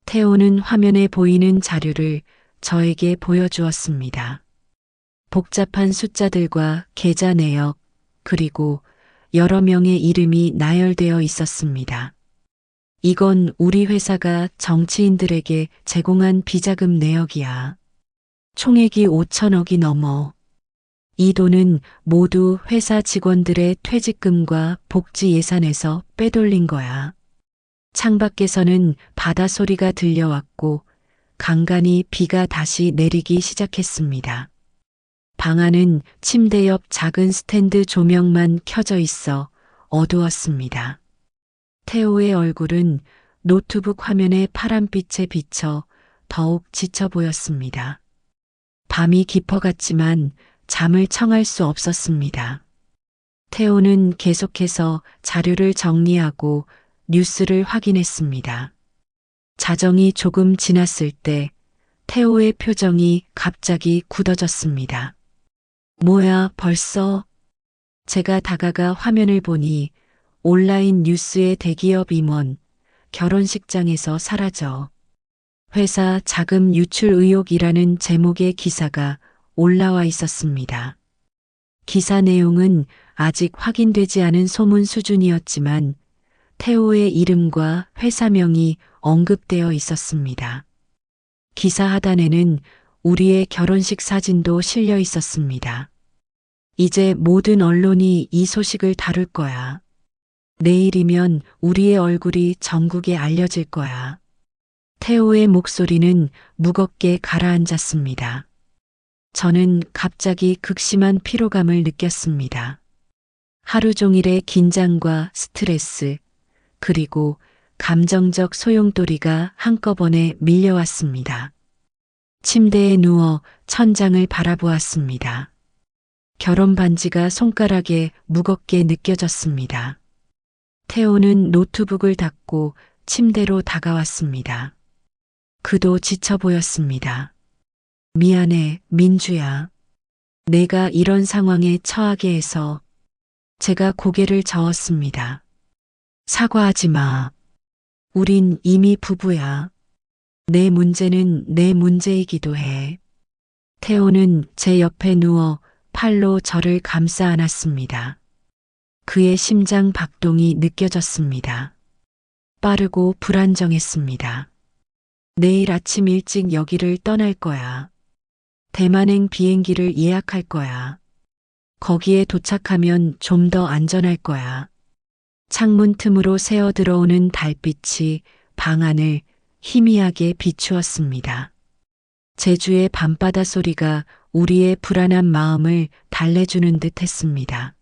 태호는 화면에 보이는 자료를 저에게 보여주었습니다. 복잡한 숫자들과 계좌 내역, 그리고 여러 명의 이름이 나열되어 있었습니다. 이건 우리 회사가 정치인들에게 제공한 비자금 내역이야. 총액이 5천억이 넘어. 이 돈은 모두 회사 직원들의 퇴직금과 복지 예산에서 빼돌린 거야. 창밖에서는 바다 소리가 들려왔고 간간히 비가 다시 내리기 시작했습니다. 방 안은 침대 옆 작은 스탠드 조명만 켜져 있어 어두웠습니다. 태호의 얼굴은 노트북 화면의 파란빛에 비쳐 더욱 지쳐 보였습니다. 밤이 깊어갔지만 잠을 청할 수 없었습니다. 태호는 계속해서 자료를 정리하고 뉴스를 확인했습니다. 자정이 조금 지났을 때 태호의 표정이 갑자기 굳어졌습니다. 뭐야, 벌써? 제가 다가가 화면을 보니 온라인 뉴스의 대기업 임원, 결혼식장에서 사라져. 회사 자금 유출 의혹이라는 제목의 기사가 올라와 있었습니다. 기사 내용은 아직 확인되지 않은 소문 수준이었지만 태호의 이름과 회사명이 언급되어 있었습니다. 기사 하단에는 우리의 결혼식 사진도 실려 있었습니다. 이제 모든 언론이 이 소식을 다룰 거야. 내일이면 우리의 얼굴이 전국에 알려질 거야. 태호의 목소리는 무겁게 가라앉았습니다. 저는 갑자기 극심한 피로감을 느꼈습니다. 하루 종일의 긴장과 스트레스, 그리고 감정적 소용돌이가 한꺼번에 밀려왔습니다. 침대에 누워 천장을 바라보았습니다. 결혼 반지가 손가락에 무겁게 느껴졌습니다. 태호는 노트북을 닫고 침대로 다가왔습니다. 그도 지쳐 보였습니다. 미안해, 민주야. 내가 이런 상황에 처하게 해서. 제가 고개를 저었습니다. 사과하지 마. 우린 이미 부부야. 내 문제는 내 문제이기도 해. 태호는 제 옆에 누워 팔로 저를 감싸 안았습니다. 그의 심장 박동이 느껴졌습니다. 빠르고 불안정했습니다. 내일 아침 일찍 여기를 떠날 거야. 대만행 비행기를 예약할 거야. 거기에 도착하면 좀 더 안전할 거야. 창문 틈으로 새어 들어오는 달빛이 방 안을 희미하게 비추었습니다. 제주의 밤바다 소리가 우리의 불안한 마음을 달래주는 듯 했습니다.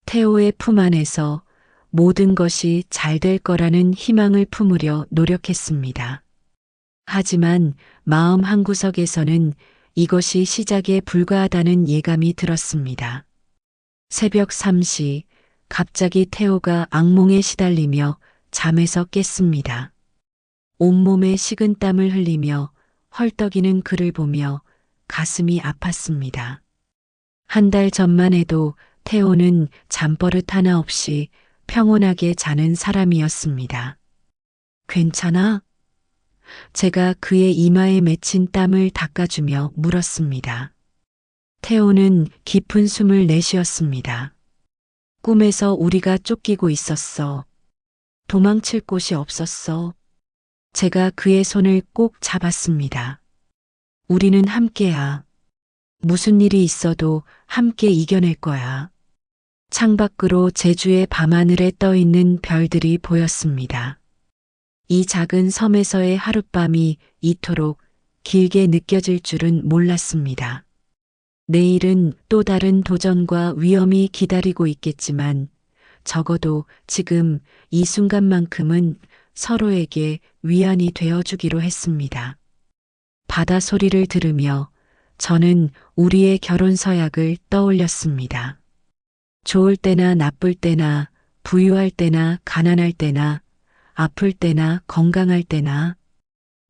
태호의 품 안에서 모든 것이 잘 될 거라는 희망을 품으려 노력했습니다. 하지만 마음 한구석에서는 이것이 시작에 불과하다는 예감이 들었습니다. 새벽 3시, 갑자기 태호가 악몽에 시달리며 잠에서 깼습니다. 온몸에 식은땀을 흘리며 헐떡이는 그를 보며 가슴이 아팠습니다. 한 달 전만 해도 태호는 잠버릇 하나 없이 평온하게 자는 사람이었습니다. 괜찮아? 제가 그의 이마에 맺힌 땀을 닦아주며 물었습니다. 태호는 깊은 숨을 내쉬었습니다. 꿈에서 우리가 쫓기고 있었어. 도망칠 곳이 없었어. 제가 그의 손을 꼭 잡았습니다. 우리는 함께야. 무슨 일이 있어도 함께 이겨낼 거야. 창밖으로 제주의 밤하늘에 떠 있는 별들이 보였습니다. 이 작은 섬에서의 하룻밤이 이토록 길게 느껴질 줄은 몰랐습니다. 내일은 또 다른 도전과 위험이 기다리고 있겠지만 적어도 지금 이 순간만큼은 서로에게 위안이 되어주기로 했습니다. 바다 소리를 들으며 저는 우리의 결혼 서약을 떠올렸습니다. 좋을 때나 나쁠 때나 부유할 때나 가난할 때나 아플 때나 건강할 때나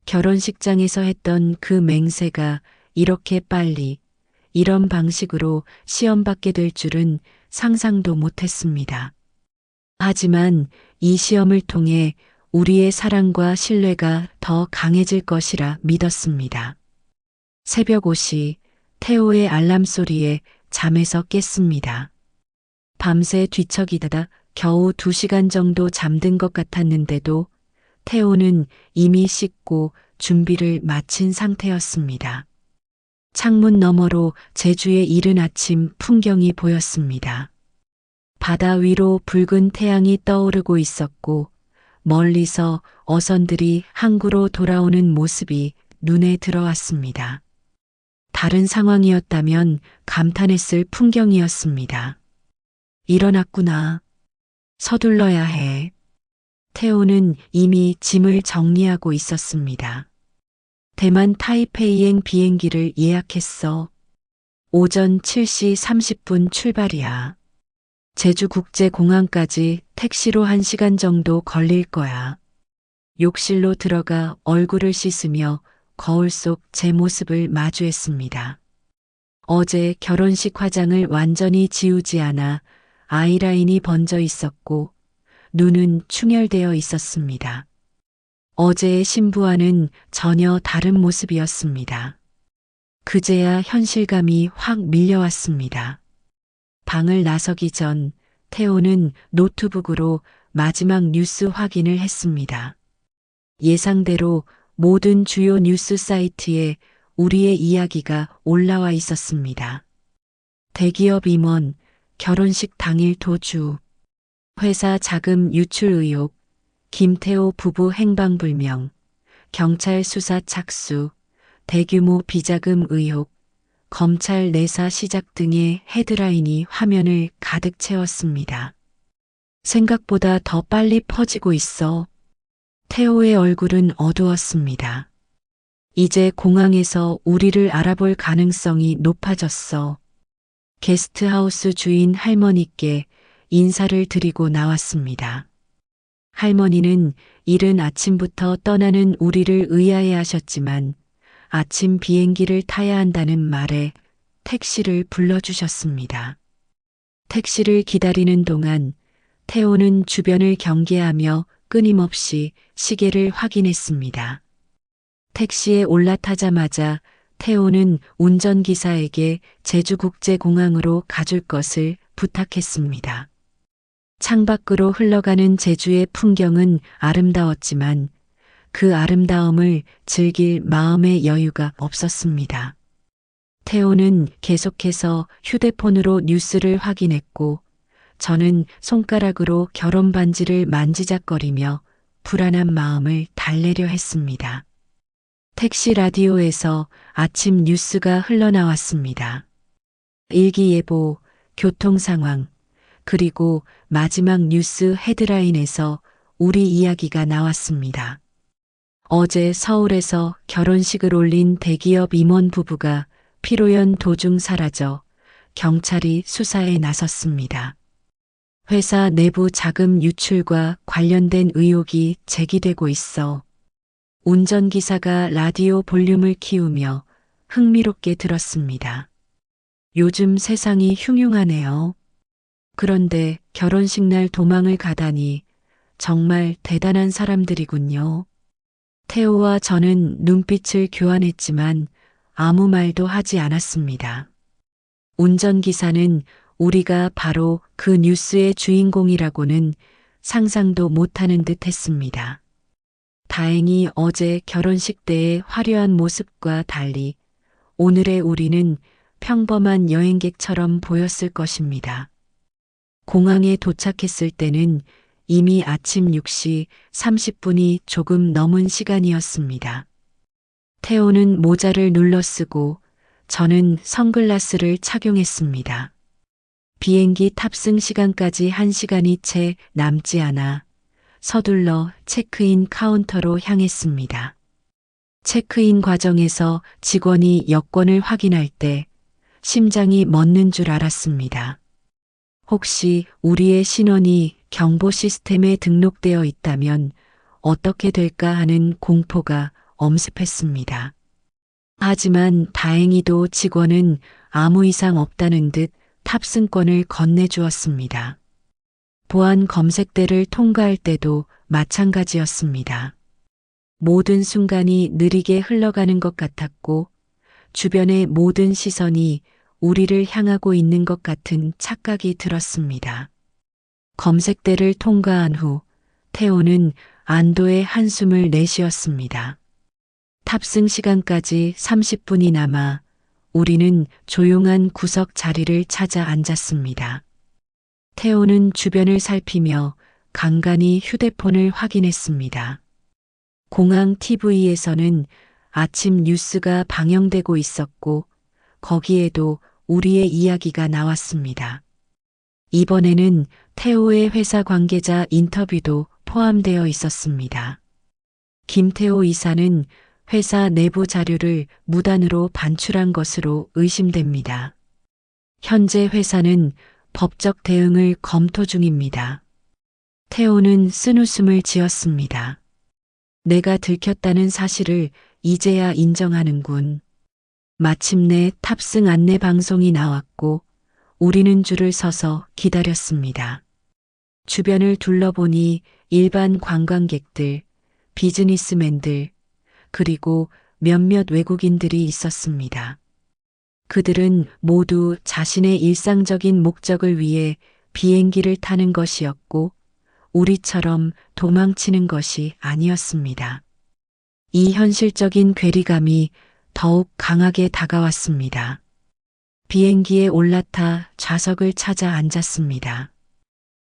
결혼식장에서 했던 그 맹세가 이렇게 빨리 이런 방식으로 시험받게 될 줄은 상상도 못했습니다. 하지만 이 시험을 통해 우리의 사랑과 신뢰가 더 강해질 것이라 믿었습니다. 새벽 5시 태호의 알람 소리에 잠에서 깼습니다. 밤새 뒤척이다가 겨우 2시간 정도 잠든 것 같았는데도 태호는 이미 씻고 준비를 마친 상태였습니다. 창문 너머로 제주의 이른 아침 풍경이 보였습니다. 바다 위로 붉은 태양이 떠오르고 있었고 멀리서 어선들이 항구로 돌아오는 모습이 눈에 들어왔습니다. 다른 상황이었다면 감탄했을 풍경이었습니다. 일어났구나. 서둘러야 해. 태호는 이미 짐을 정리하고 있었습니다. 대만 타이페이행 비행기를 예약했어. 오전 7시 30분 출발이야. 제주국제공항까지 택시로 1시간 정도 걸릴 거야. 욕실로 들어가 얼굴을 씻으며 거울 속 제 모습을 마주했습니다. 어제 결혼식 화장을 완전히 지우지 않아 아이라인이 번져 있었고 눈은 충혈되어 있었습니다. 어제의 신부와는 전혀 다른 모습이었습니다. 그제야 현실감이 확 밀려왔습니다. 방을 나서기 전 태호는 노트북으로 마지막 뉴스 확인을 했습니다. 예상대로 모든 주요 뉴스 사이트에 우리의 이야기가 올라와 있었습니다. 대기업 임원, 결혼식 당일 도주, 회사 자금 유출 의혹, 김태호 부부 행방불명, 경찰 수사 착수, 대규모 비자금 의혹, 검찰 내사 시작 등의 헤드라인이 화면을 가득 채웠습니다. 생각보다 더 빨리 퍼지고 있어. 태호의 얼굴은 어두웠습니다. 이제 공항에서 우리를 알아볼 가능성이 높아졌어. 게스트하우스 주인 할머니께 인사를 드리고 나왔습니다. 할머니는 이른 아침부터 떠나는 우리를 의아해하셨지만 아침 비행기를 타야 한다는 말에 택시를 불러주셨습니다. 택시를 기다리는 동안 태호는 주변을 경계하며 끊임없이 시계를 확인했습니다. 택시에 올라타자마자 태호는 운전기사에게 제주국제공항으로 가줄 것을 부탁했습니다. 창밖으로 흘러가는 제주의 풍경은 아름다웠지만 그 아름다움을 즐길 마음의 여유가 없었습니다. 태호는 계속해서 휴대폰으로 뉴스를 확인했고 저는 손가락으로 결혼 반지를 만지작거리며 불안한 마음을 달래려 했습니다. 택시 라디오에서 아침 뉴스가 흘러나왔습니다. 일기예보, 교통 상황, 그리고 마지막 뉴스 헤드라인에서 우리 이야기가 나왔습니다. 어제 서울에서 결혼식을 올린 대기업 임원 부부가 피로연 도중 사라져 경찰이 수사에 나섰습니다. 회사 내부 자금 유출과 관련된 의혹이 제기되고 있어 운전기사가 라디오 볼륨을 키우며 흥미롭게 들었습니다. 요즘 세상이 흉흉하네요. 그런데 결혼식 날 도망을 가다니 정말 대단한 사람들이군요. 태호와 저는 눈빛을 교환했지만 아무 말도 하지 않았습니다. 운전기사는 우리가 바로 그 뉴스의 주인공이라고는 상상도 못하는 듯 했습니다. 다행히 어제 결혼식 때의 화려한 모습과 달리 오늘의 우리는 평범한 여행객처럼 보였을 것입니다. 공항에 도착했을 때는 이미 아침 6시 30분이 조금 넘은 시간이었습니다. 태호는 모자를 눌러 쓰고 저는 선글라스를 착용했습니다. 비행기 탑승 시간까지 1시간이 채 남지 않아 서둘러 체크인 카운터로 향했습니다. 체크인 과정에서 직원이 여권을 확인할 때 심장이 멎는 줄 알았습니다. 혹시 우리의 신원이 경보 시스템에 등록되어 있다면 어떻게 될까 하는 공포가 엄습했습니다. 하지만 다행히도 직원은 아무 이상 없다는 듯 탑승권을 건네주었습니다. 보안 검색대를 통과할 때도 마찬가지였습니다. 모든 순간이 느리게 흘러가는 것 같았고 주변의 모든 시선이 우리를 향하고 있는 것 같은 착각이 들었습니다. 검색대를 통과한 후 태호는 안도의 한숨을 내쉬었습니다. 탑승 시간까지 30분이 남아 우리는 조용한 구석 자리를 찾아 앉았습니다. 태호는 주변을 살피며 간간히 휴대폰을 확인했습니다. 공항 TV에서는 아침 뉴스가 방영되고 있었고 거기에도 우리의 이야기가 나왔습니다. 이번에는 태호의 회사 관계자 인터뷰도 포함되어 있었습니다. 김태호 이사는 회사 내부 자료를 무단으로 반출한 것으로 의심됩니다. 현재 회사는 법적 대응을 검토 중입니다. 태호는 쓴웃음을 지었습니다. 내가 들켰다는 사실을 이제야 인정하는군. 마침내 탑승 안내 방송이 나왔고 우리는 줄을 서서 기다렸습니다. 주변을 둘러보니 일반 관광객들, 비즈니스맨들, 그리고 몇몇 외국인들이 있었습니다. 그들은 모두 자신의 일상적인 목적을 위해 비행기를 타는 것이었고 우리처럼 도망치는 것이 아니었습니다. 이 현실적인 괴리감이 더욱 강하게 다가왔습니다. 비행기에 올라타 좌석을 찾아 앉았습니다.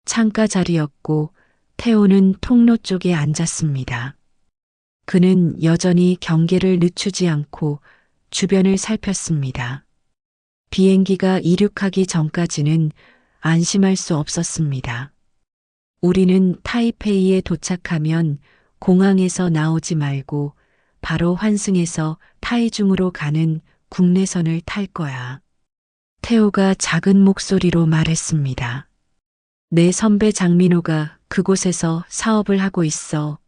창가 자리였고 태호는 통로 쪽에 앉았습니다. 그는 여전히 경계를 늦추지 않고 주변을 살폈습니다. 비행기가 이륙하기 전까지는 안심할 수 없었습니다. 우리는 타이페이에 도착하면 공항에서 나오지 말고 바로 환승해서 타이중으로 가는 국내선을 탈 거야. 태호가 작은 목소리로 말했습니다. 내 선배 장민호가 그곳에서 사업을 하고 있어.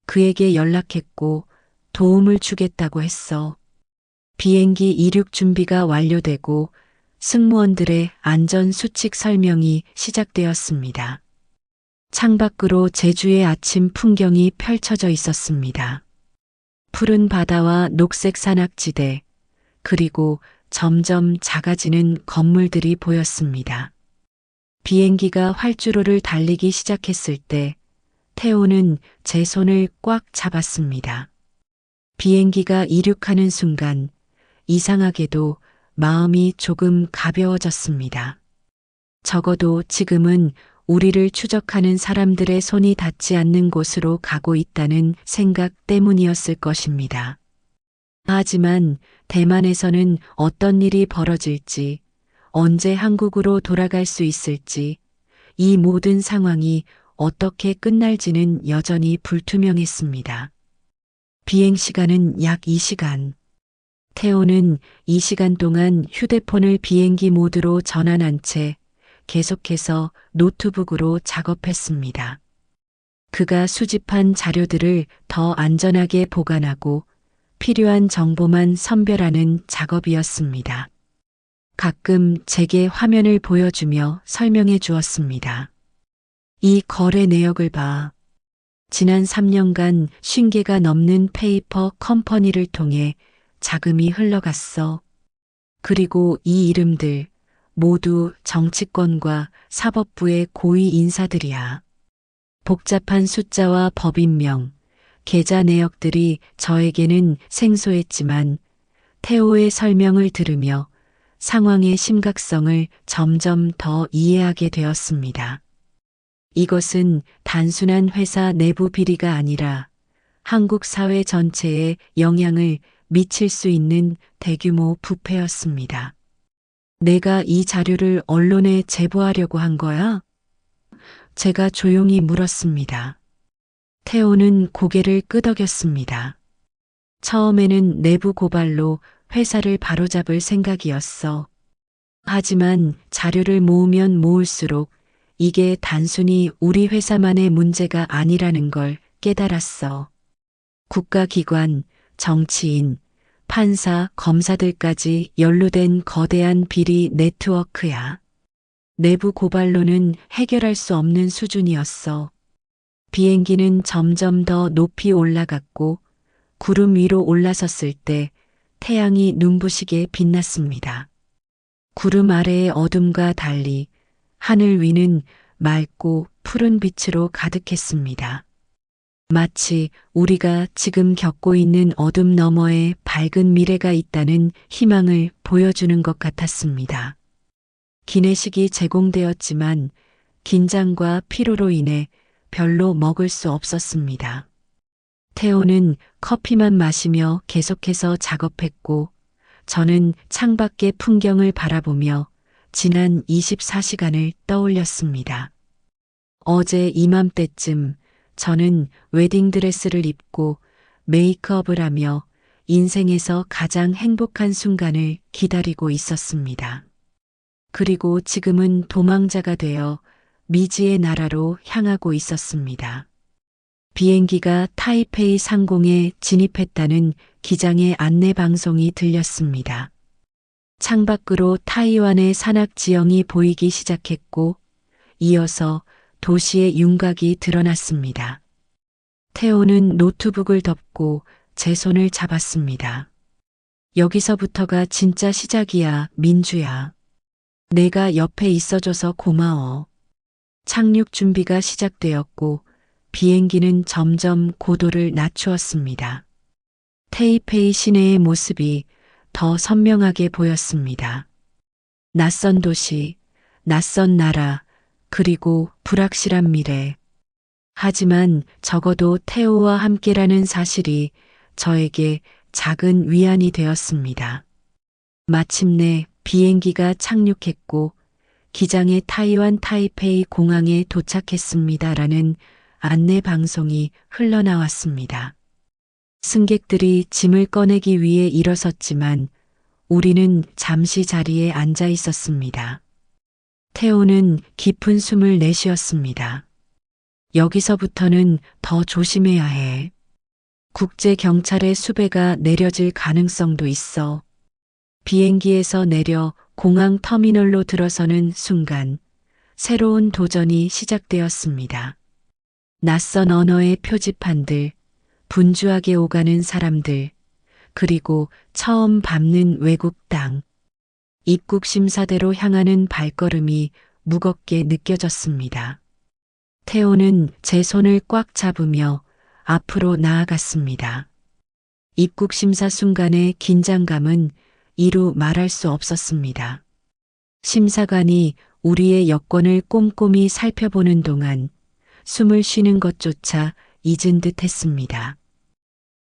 그에게 연락했고 도움을 주겠다고 했어. 비행기 이륙 준비가 완료되고 승무원들의 안전 수칙 설명이 시작되었습니다. 창밖으로 제주의 아침 풍경이 펼쳐져 있었습니다. 푸른 바다와 녹색 산악지대, 그리고 점점 작아지는 건물들이 보였습니다. 비행기가 활주로를 달리기 시작했을 때 태호는 제 손을 꽉 잡았습니다. 비행기가 이륙하는 순간 이상하게도 마음이 조금 가벼워졌습니다. 적어도 지금은 우리를 추적하는 사람들의 손이 닿지 않는 곳으로 가고 있다는 생각 때문이었을 것입니다. 하지만 대만에서는 어떤 일이 벌어질지, 언제 한국으로 돌아갈 수 있을지, 이 모든 상황이 어떻게 끝날지는 여전히 불투명했습니다. 비행 시간은 약 2시간. 태호는 이 시간 동안 휴대폰을 비행기 모드로 전환한 채 계속해서 노트북으로 작업했습니다. 그가 수집한 자료들을 더 안전하게 보관하고 필요한 정보만 선별하는 작업이었습니다. 가끔 제게 화면을 보여주며 설명해 주었습니다. 이 거래 내역을 봐. 지난 3년간 50개가 넘는 페이퍼 컴퍼니를 통해 자금이 흘러갔어. 그리고 이 이름들 모두 정치권과 사법부의 고위 인사들이야. 복잡한 숫자와 법인명, 계좌 내역들이 저에게는 생소했지만 테오의 설명을 들으며 상황의 심각성을 점점 더 이해하게 되었습니다. 이것은 단순한 회사 내부 비리가 아니라 한국 사회 전체에 영향을 미칠 수 있는 대규모 부패였습니다. 내가 이 자료를 언론에 제보하려고 한 거야? 제가 조용히 물었습니다. 태호는 고개를 끄덕였습니다. 처음에는 내부 고발로 회사를 바로잡을 생각이었어. 하지만 자료를 모으면 모을수록 이게 단순히 우리 회사만의 문제가 아니라는 걸 깨달았어. 국가기관, 정치인, 판사, 검사들까지 연루된 거대한 비리 네트워크야. 내부 고발로는 해결할 수 없는 수준이었어. 비행기는 점점 더 높이 올라갔고 구름 위로 올라섰을 때 태양이 눈부시게 빛났습니다. 구름 아래의 어둠과 달리 하늘 위는 맑고 푸른 빛으로 가득했습니다. 마치 우리가 지금 겪고 있는 어둠 너머에 밝은 미래가 있다는 희망을 보여주는 것 같았습니다. 기내식이 제공되었지만 긴장과 피로로 인해 별로 먹을 수 없었습니다. 태호는 커피만 마시며 계속해서 작업했고 저는 창밖의 풍경을 바라보며 지난 24시간을 떠올렸습니다. 어제 이맘때쯤 저는 웨딩드레스를 입고 메이크업을 하며 인생에서 가장 행복한 순간을 기다리고 있었습니다. 그리고 지금은 도망자가 되어 미지의 나라로 향하고 있었습니다. 비행기가 타이페이 상공에 진입했다는 기장의 안내 방송이 들렸습니다. 창밖으로 타이완의 산악 지형이 보이기 시작했고 이어서 도시의 윤곽이 드러났습니다. 태호는 노트북을 덮고 제 손을 잡았습니다. 여기서부터가 진짜 시작이야, 민주야. 내가 옆에 있어줘서 고마워. 착륙 준비가 시작되었고 비행기는 점점 고도를 낮추었습니다. 테이페이 시내의 모습이 더 선명하게 보였습니다. 낯선 도시, 낯선 나라, 그리고 불확실한 미래. 하지만 적어도 태호와 함께라는 사실이 저에게 작은 위안이 되었습니다. 마침내 비행기가 착륙했고 기장의 타이완 타이페이 공항에 도착했습니다라는 안내 방송이 흘러나왔습니다. 승객들이 짐을 꺼내기 위해 일어섰지만 우리는 잠시 자리에 앉아 있었습니다. 태호는 깊은 숨을 내쉬었습니다. 여기서부터는 더 조심해야 해. 국제 경찰의 수배가 내려질 가능성도 있어. 비행기에서 내려 공항 터미널로 들어서는 순간 새로운 도전이 시작되었습니다. 낯선 언어의 표지판들, 분주하게 오가는 사람들, 그리고 처음 밟는 외국 땅. 입국 심사대로 향하는 발걸음이 무겁게 느껴졌습니다. 태호는 제 손을 꽉 잡으며 앞으로 나아갔습니다. 입국 심사 순간의 긴장감은 이루 말할 수 없었습니다. 심사관이 우리의 여권을 꼼꼼히 살펴보는 동안 숨을 쉬는 것조차 잊은 듯 했습니다.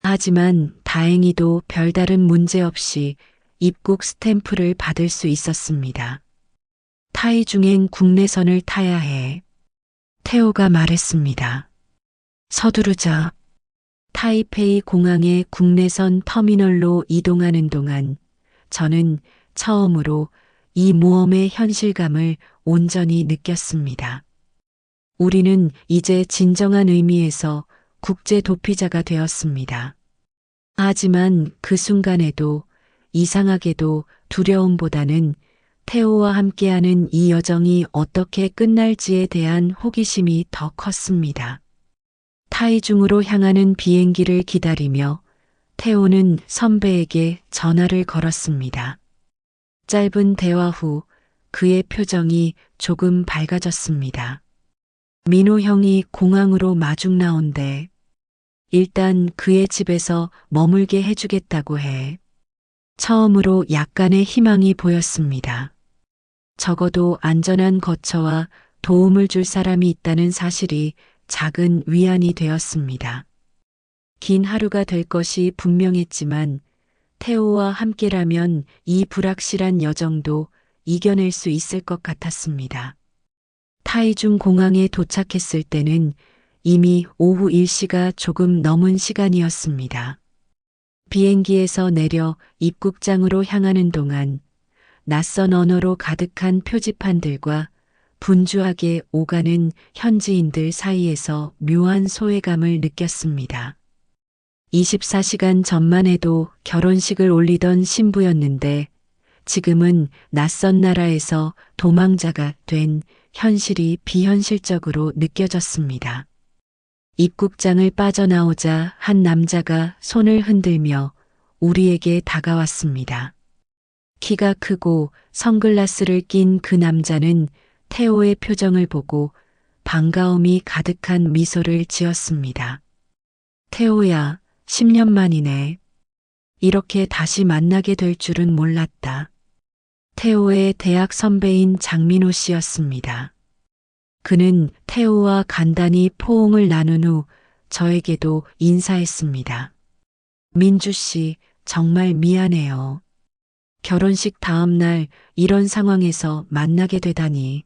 하지만 다행히도 별다른 문제 없이 입국 스탬프를 받을 수 있었습니다. 타이 중엔 국내선을 타야 해. 태호가 말했습니다. 서두르자. 타이페이 공항의 국내선 터미널로 이동하는 동안 저는 처음으로 이 모험의 현실감을 온전히 느꼈습니다. 우리는 이제 진정한 의미에서 국제 도피자가 되었습니다. 하지만 그 순간에도 이상하게도 두려움보다는 태호와 함께하는 이 여정이 어떻게 끝날지에 대한 호기심이 더 컸습니다. 타이중으로 향하는 비행기를 기다리며 태호는 선배에게 전화를 걸었습니다. 짧은 대화 후 그의 표정이 조금 밝아졌습니다. 민호 형이 공항으로 마중 나온대. 일단 그의 집에서 머물게 해주겠다고 해. 처음으로 약간의 희망이 보였습니다. 적어도 안전한 거처와 도움을 줄 사람이 있다는 사실이 작은 위안이 되었습니다. 긴 하루가 될 것이 분명했지만 태호와 함께라면 이 불확실한 여정도 이겨낼 수 있을 것 같았습니다. 타이중 공항에 도착했을 때는 이미 오후 1시가 조금 넘은 시간이었습니다. 비행기에서 내려 입국장으로 향하는 동안 낯선 언어로 가득한 표지판들과 분주하게 오가는 현지인들 사이에서 묘한 소외감을 느꼈습니다. 24시간 전만 해도 결혼식을 올리던 신부였는데 지금은 낯선 나라에서 도망자가 된 현실이 비현실적으로 느껴졌습니다. 입국장을 빠져나오자 한 남자가 손을 흔들며 우리에게 다가왔습니다. 키가 크고 선글라스를 낀 그 남자는 태호의 표정을 보고 반가움이 가득한 미소를 지었습니다. 태호야, 10년 만이네. 이렇게 다시 만나게 될 줄은 몰랐다. 태호의 대학 선배인 장민호 씨였습니다. 그는 태호와 간단히 포옹을 나눈 후 저에게도 인사했습니다. 민주 씨, 정말 미안해요. 결혼식 다음 날 이런 상황에서 만나게 되다니.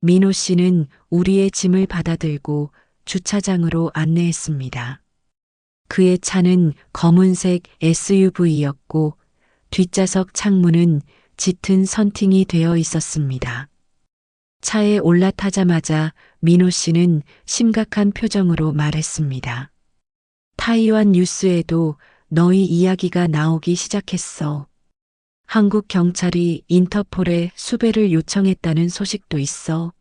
민호 씨는 우리의 짐을 받아들고 주차장으로 안내했습니다. 그의 차는 검은색 SUV였고 뒷좌석 창문은 짙은 선팅이 되어 있었습니다. 차에 올라타자마자 민호 씨는 심각한 표정으로 말했습니다. 타이완 뉴스에도 너희 이야기가 나오기 시작했어. 한국 경찰이 인터폴에 수배를 요청했다는 소식도 있어.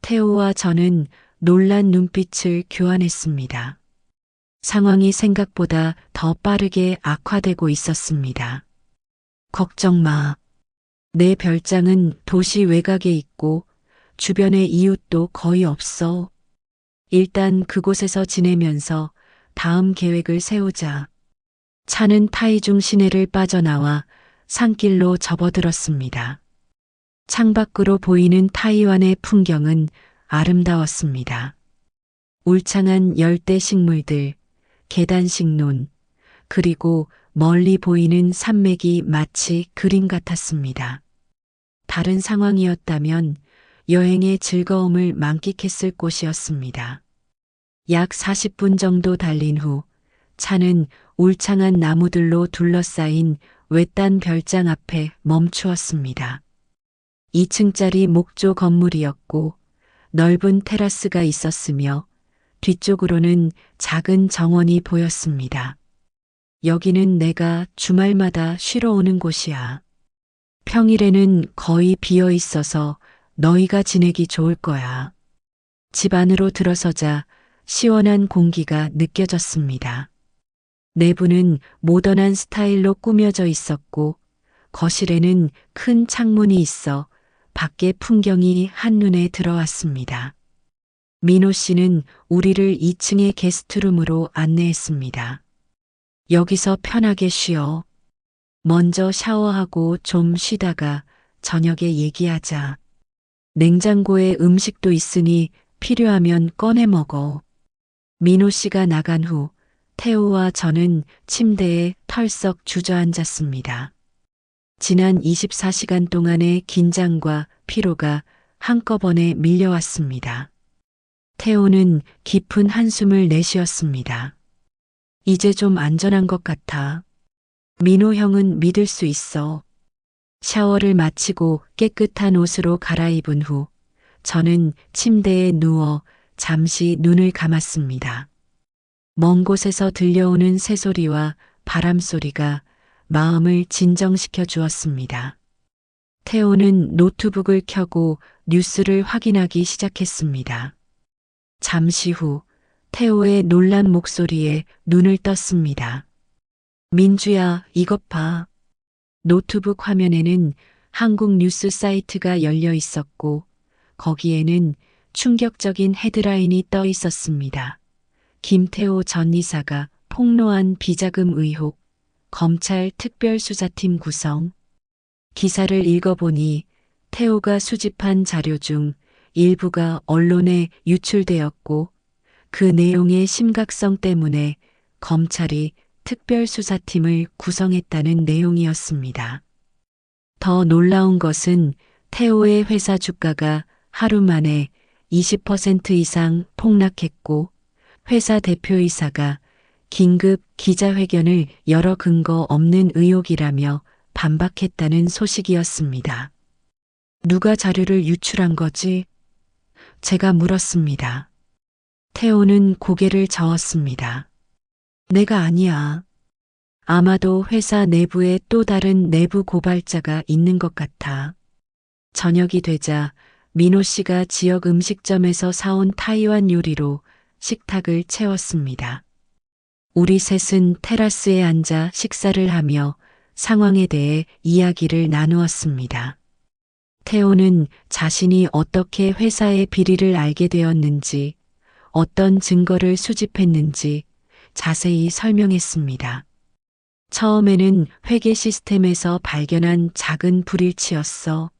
태호와 저는 놀란 눈빛을 교환했습니다. 상황이 생각보다 더 빠르게 악화되고 있었습니다. 걱정 마. 내 별장은 도시 외곽에 있고 주변에 이웃도 거의 없어. 일단 그곳에서 지내면서 다음 계획을 세우자. 차는 타이중 시내를 빠져나와 산길로 접어들었습니다. 창밖으로 보이는 타이완의 풍경은 아름다웠습니다. 울창한 열대 식물들, 계단식 논, 그리고 멀리 보이는 산맥이 마치 그림 같았습니다. 다른 상황이었다면 여행의 즐거움을 만끽했을 곳이었습니다. 약 40분 정도 달린 후 차는 울창한 나무들로 둘러싸인 외딴 별장 앞에 멈추었습니다. 2층짜리 목조 건물이었고 넓은 테라스가 있었으며 뒤쪽으로는 작은 정원이 보였습니다. 여기는 내가 주말마다 쉬러 오는 곳이야. 평일에는 거의 비어 있어서 너희가 지내기 좋을 거야. 집 안으로 들어서자 시원한 공기가 느껴졌습니다. 내부는 모던한 스타일로 꾸며져 있었고 거실에는 큰 창문이 있어 밖의 풍경이 한눈에 들어왔습니다. 민호 씨는 우리를 2층의 게스트룸으로 안내했습니다. 여기서 편하게 쉬어. 먼저 샤워하고 좀 쉬다가 저녁에 얘기하자. 냉장고에 음식도 있으니 필요하면 꺼내 먹어. 민호 씨가 나간 후 태호와 저는 침대에 털썩 주저앉았습니다. 지난 24시간 동안의 긴장과 피로가 한꺼번에 밀려왔습니다. 태호는 깊은 한숨을 내쉬었습니다. 이제 좀 안전한 것 같아. 민호 형은 믿을 수 있어. 샤워를 마치고 깨끗한 옷으로 갈아입은 후 저는 침대에 누워 잠시 눈을 감았습니다. 먼 곳에서 들려오는 새소리와 바람소리가 마음을 진정시켜 주었습니다. 태호는 노트북을 켜고 뉴스를 확인하기 시작했습니다. 잠시 후 태호의 놀란 목소리에 눈을 떴습니다. 민주야, 이것 봐. 노트북 화면에는 한국 뉴스 사이트가 열려 있었고 거기에는 충격적인 헤드라인이 떠 있었습니다. 김태호 전 이사가 폭로한 비자금 의혹, 검찰 특별수사팀 구성. 기사를 읽어보니 태호가 수집한 자료 중 일부가 언론에 유출되었고 그 내용의 심각성 때문에 검찰이 특별수사팀을 구성했다는 내용이었습니다. 더 놀라운 것은 태호의 회사 주가가 하루 만에 20% 이상 폭락했고 회사 대표이사가 긴급 기자회견을 열어 근거 없는 의혹이라며 반박했다는 소식이었습니다. 누가 자료를 유출한 거지? 제가 물었습니다. 태호는 고개를 저었습니다. 내가 아니야. 아마도 회사 내부에 또 다른 내부 고발자가 있는 것 같아. 저녁이 되자 민호 씨가 지역 음식점에서 사온 타이완 요리로 식탁을 채웠습니다. 우리 셋은 테라스에 앉아 식사를 하며 상황에 대해 이야기를 나누었습니다. 태호는 자신이 어떻게 회사의 비리를 알게 되었는지, 어떤 증거를 수집했는지 자세히 설명했습니다. 처음에는 회계 시스템에서 발견한 작은 불일치였어.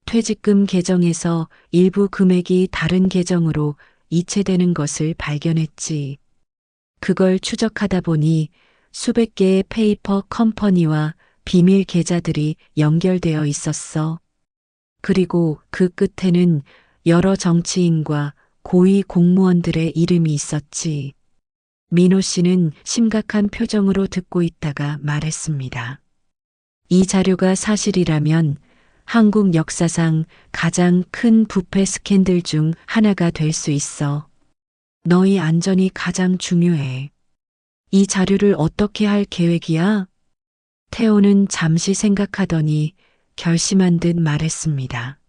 퇴직금 계정에서 일부 금액이 다른 계정으로 이체되는 것을 발견했지. 그걸 추적하다 보니 수백 개의 페이퍼 컴퍼니와 비밀 계좌들이 연결되어 있었어. 그리고 그 끝에는 여러 정치인과 고위 공무원들의 이름이 있었지. 민호 씨는 심각한 표정으로 듣고 있다가 말했습니다. 이 자료가 사실이라면 한국 역사상 가장 큰 부패 스캔들 중 하나가 될 수 있어. 너희 안전이 가장 중요해. 이 자료를 어떻게 할 계획이야? 태호는 잠시 생각하더니 결심한 듯 말했습니다.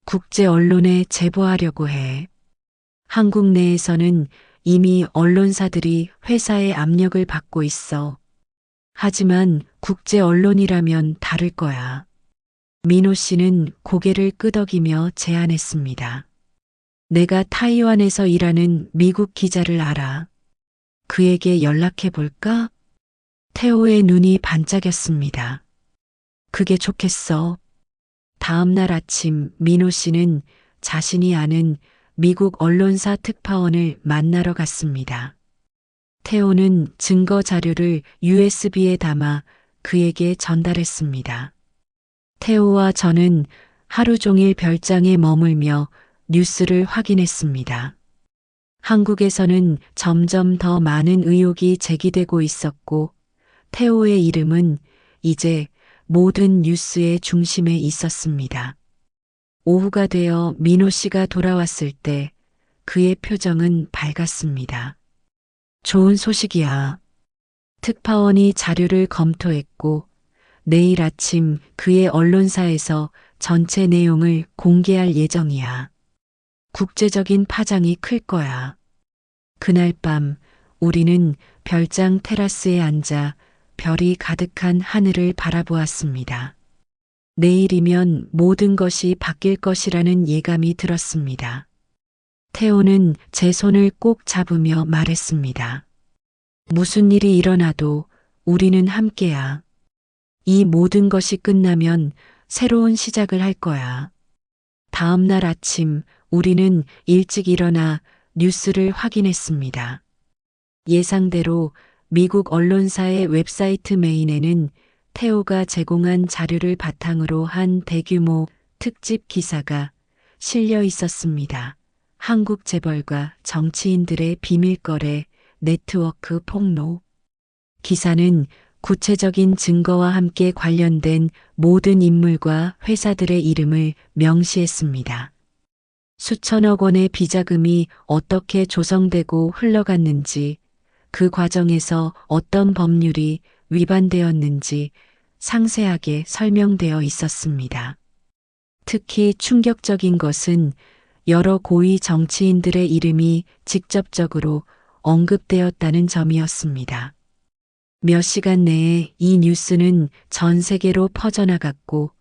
국제 언론에 제보하려고 해. 한국 내에서는 이미 언론사들이 회사의 압력을 받고 있어. 하지만 국제 언론이라면 다를 거야. 민호 씨는 고개를 끄덕이며 제안했습니다. 내가 타이완에서 일하는 미국 기자를 알아. 그에게 연락해 볼까? 태호의 눈이 반짝였습니다. 그게 좋겠어. 다음 날 아침 민호 씨는 자신이 아는 미국 언론사 특파원을 만나러 갔습니다. 태호는 증거 자료를 USB에 담아 그에게 전달했습니다. 태호와 저는 하루 종일 별장에 머물며 뉴스를 확인했습니다. 한국에서는 점점 더 많은 의혹이 제기되고 있었고 태호의 이름은 이제 모든 뉴스의 중심에 있었습니다. 오후가 되어 민호 씨가 돌아왔을 때 그의 표정은 밝았습니다. 좋은 소식이야. 특파원이 자료를 검토했고 내일 아침 그의 언론사에서 전체 내용을 공개할 예정이야. 국제적인 파장이 클 거야. 그날 밤 우리는 별장 테라스에 앉아 별이 가득한 하늘을 바라보았습니다. 내일이면 모든 것이 바뀔 것이라는 예감이 들었습니다. 태호는 제 손을 꼭 잡으며 말했습니다. 무슨 일이 일어나도 우리는 함께야. 이 모든 것이 끝나면 새로운 시작을 할 거야. 다음 날 아침 우리는 일찍 일어나 뉴스를 확인했습니다. 예상대로 미국 언론사의 웹사이트 메인에는 태호가 제공한 자료를 바탕으로 한 대규모 특집 기사가 실려 있었습니다. 한국 재벌과 정치인들의 비밀거래 네트워크 폭로. 기사는 구체적인 증거와 함께 관련된 모든 인물과 회사들의 이름을 명시했습니다. 수천억 원의 비자금이 어떻게 조성되고 흘러갔는지, 그 과정에서 어떤 법률이 위반되었는지 상세하게 설명되어 있었습니다. 특히 충격적인 것은 여러 고위 정치인들의 이름이 직접적으로 언급되었다는 점이었습니다. 몇 시간 내에 이 뉴스는 전 세계로 퍼져나갔고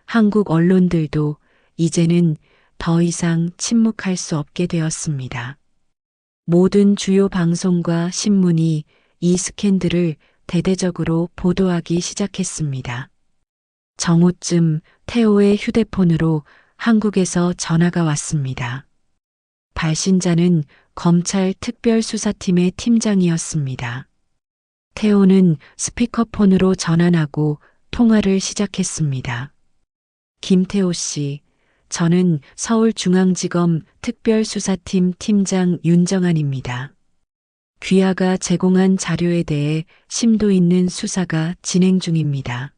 한국 언론들도 이제는 더 이상 침묵할 수 없게 되었습니다. 모든 주요 방송과 신문이 이 스캔들을 대대적으로 보도하기 시작했습니다. 정오쯤 태호의 휴대폰으로 한국에서 전화가 왔습니다. 발신자는 검찰 특별수사팀의 팀장이었습니다. 태호는 스피커폰으로 전환하고 통화를 시작했습니다. 김태호 씨, 저는 서울중앙지검 특별수사팀 팀장 윤정안입니다. 귀하가 제공한 자료에 대해 심도 있는 수사가 진행 중입니다.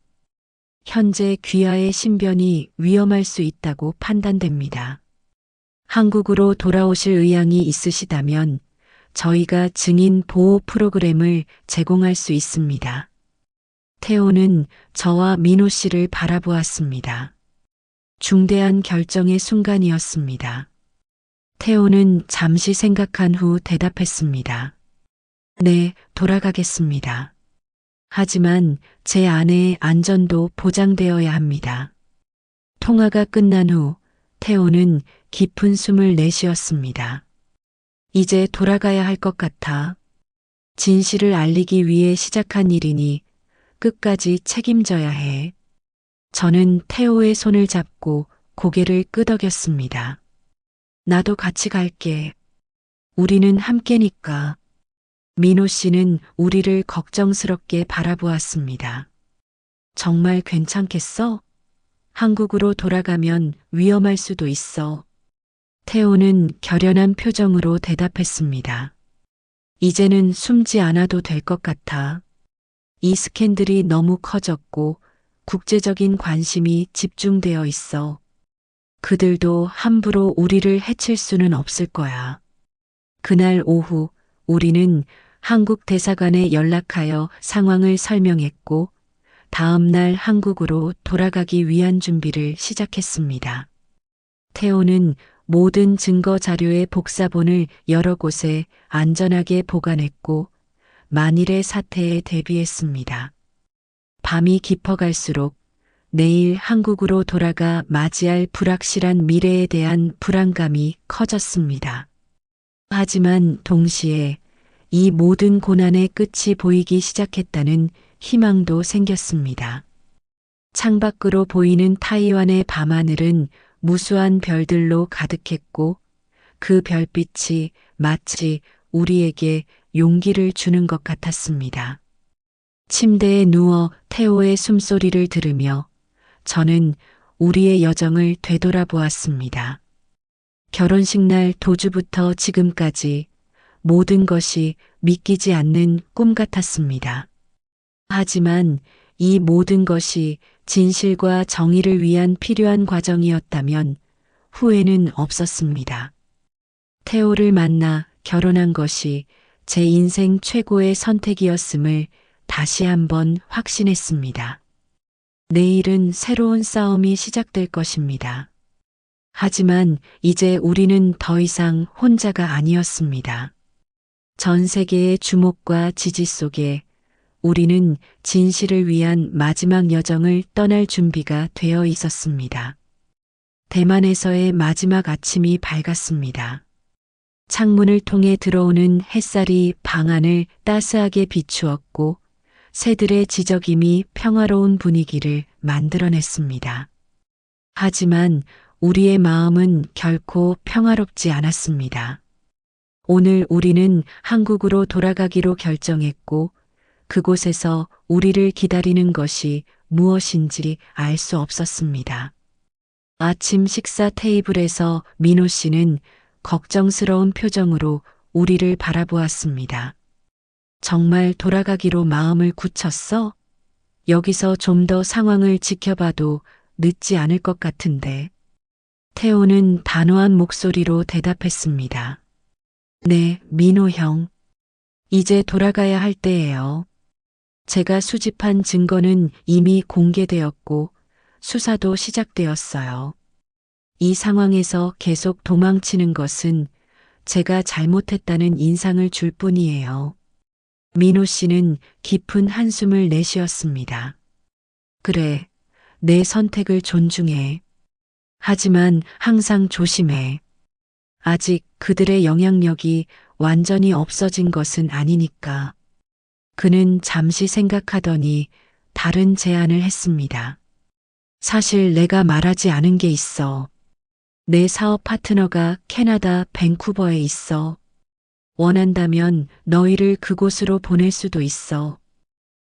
현재 귀하의 신변이 위험할 수 있다고 판단됩니다. 한국으로 돌아오실 의향이 있으시다면 저희가 증인 보호 프로그램을 제공할 수 있습니다. 태호는 저와 민호 씨를 바라보았습니다. 중대한 결정의 순간이었습니다. 태호는 잠시 생각한 후 대답했습니다. 네, 돌아가겠습니다. 하지만 제 아내의 안전도 보장되어야 합니다. 통화가 끝난 후 태호는 깊은 숨을 내쉬었습니다. 이제 돌아가야 할 것 같아. 진실을 알리기 위해 시작한 일이니 끝까지 책임져야 해. 저는 태호의 손을 잡고 고개를 끄덕였습니다. 나도 같이 갈게. 우리는 함께니까. 민호 씨는 우리를 걱정스럽게 바라보았습니다. 정말 괜찮겠어? 한국으로 돌아가면 위험할 수도 있어. 태호는 결연한 표정으로 대답했습니다. 이제는 숨지 않아도 될 것 같아. 이 스캔들이 너무 커졌고 국제적인 관심이 집중되어 있어. 그들도 함부로 우리를 해칠 수는 없을 거야. 그날 오후 우리는 한국 대사관에 연락하여 상황을 설명했고 다음 날 한국으로 돌아가기 위한 준비를 시작했습니다. 태호는 모든 증거 자료의 복사본을 여러 곳에 안전하게 보관했고 만일의 사태에 대비했습니다. 밤이 깊어갈수록 내일 한국으로 돌아가 맞이할 불확실한 미래에 대한 불안감이 커졌습니다. 하지만 동시에 이 모든 고난의 끝이 보이기 시작했다는 희망도 생겼습니다. 창밖으로 보이는 타이완의 밤하늘은 무수한 별들로 가득했고 그 별빛이 마치 우리에게 용기를 주는 것 같았습니다. 침대에 누워 태호의 숨소리를 들으며 저는 우리의 여정을 되돌아보았습니다. 결혼식 날 도주부터 지금까지 모든 것이 믿기지 않는 꿈 같았습니다. 하지만 이 모든 것이 진실과 정의를 위한 필요한 과정이었다면 후회는 없었습니다. 태호를 만나 결혼한 것이 제 인생 최고의 선택이었음을 다시 한번 확신했습니다. 내일은 새로운 싸움이 시작될 것입니다. 하지만 이제 우리는 더 이상 혼자가 아니었습니다. 전 세계의 주목과 지지 속에 우리는 진실을 위한 마지막 여정을 떠날 준비가 되어 있었습니다. 대만에서의 마지막 아침이 밝았습니다. 창문을 통해 들어오는 햇살이 방 안을 따스하게 비추었고 새들의 지저귀이 평화로운 분위기를 만들어냈습니다. 하지만 우리의 마음은 결코 평화롭지 않았습니다. 오늘 우리는 한국으로 돌아가기로 결정했고 그곳에서 우리를 기다리는 것이 무엇인지 알 수 없었습니다. 아침 식사 테이블에서 민호 씨는 걱정스러운 표정으로 우리를 바라보았습니다. 정말 돌아가기로 마음을 굳혔어? 여기서 좀 더 상황을 지켜봐도 늦지 않을 것 같은데. 태호는 단호한 목소리로 대답했습니다. 네, 민호 형. 이제 돌아가야 할 때예요. 제가 수집한 증거는 이미 공개되었고 수사도 시작되었어요. 이 상황에서 계속 도망치는 것은 제가 잘못했다는 인상을 줄 뿐이에요. 민호 씨는 깊은 한숨을 내쉬었습니다. 그래, 내 선택을 존중해. 하지만 항상 조심해. 아직 그들의 영향력이 완전히 없어진 것은 아니니까. 그는 잠시 생각하더니 다른 제안을 했습니다. 사실 내가 말하지 않은 게 있어. 내 사업 파트너가 캐나다 밴쿠버에 있어. 원한다면 너희를 그곳으로 보낼 수도 있어.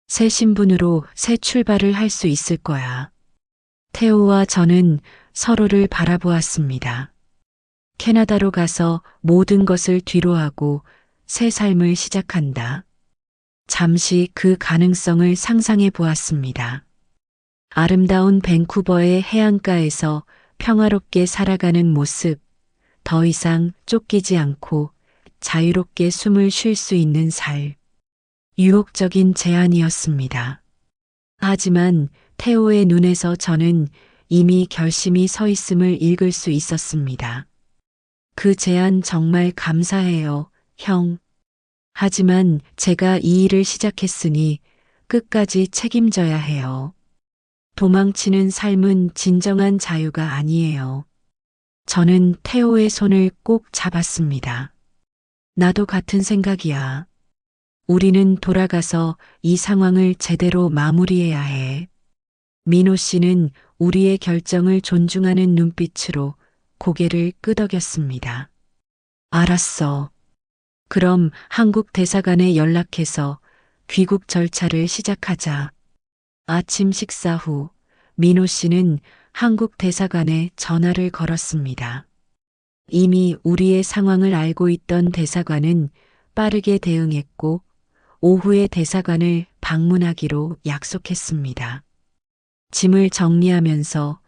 새 신분으로 새 출발을 할 수 있을 거야. 태호와 저는 서로를 바라보았습니다. 캐나다로 가서 모든 것을 뒤로하고 새 삶을 시작한다. 잠시 그 가능성을 상상해 보았습니다. 아름다운 밴쿠버의 해안가에서 평화롭게 살아가는 모습, 더 이상 쫓기지 않고 자유롭게 숨을 쉴 수 있는 삶. 유혹적인 제안이었습니다. 하지만 태호의 눈에서 저는 이미 결심이 서 있음을 읽을 수 있었습니다. 그 제안 정말 감사해요, 형. 하지만 제가 이 일을 시작했으니 끝까지 책임져야 해요. 도망치는 삶은 진정한 자유가 아니에요. 저는 태호의 손을 꼭 잡았습니다. 나도 같은 생각이야. 우리는 돌아가서 이 상황을 제대로 마무리해야 해. 민호 씨는 우리의 결정을 존중하는 눈빛으로 고개를 끄덕였습니다. 알았어. 그럼 한국 대사관에 연락해서 귀국 절차를 시작하자. 아침 식사 후 민호 씨는 한국 대사관에 전화를 걸었습니다. 이미 우리의 상황을 알고 있던 대사관은 빠르게 대응했고 오후에 대사관을 방문하기로 약속했습니다. 짐을 정리하면서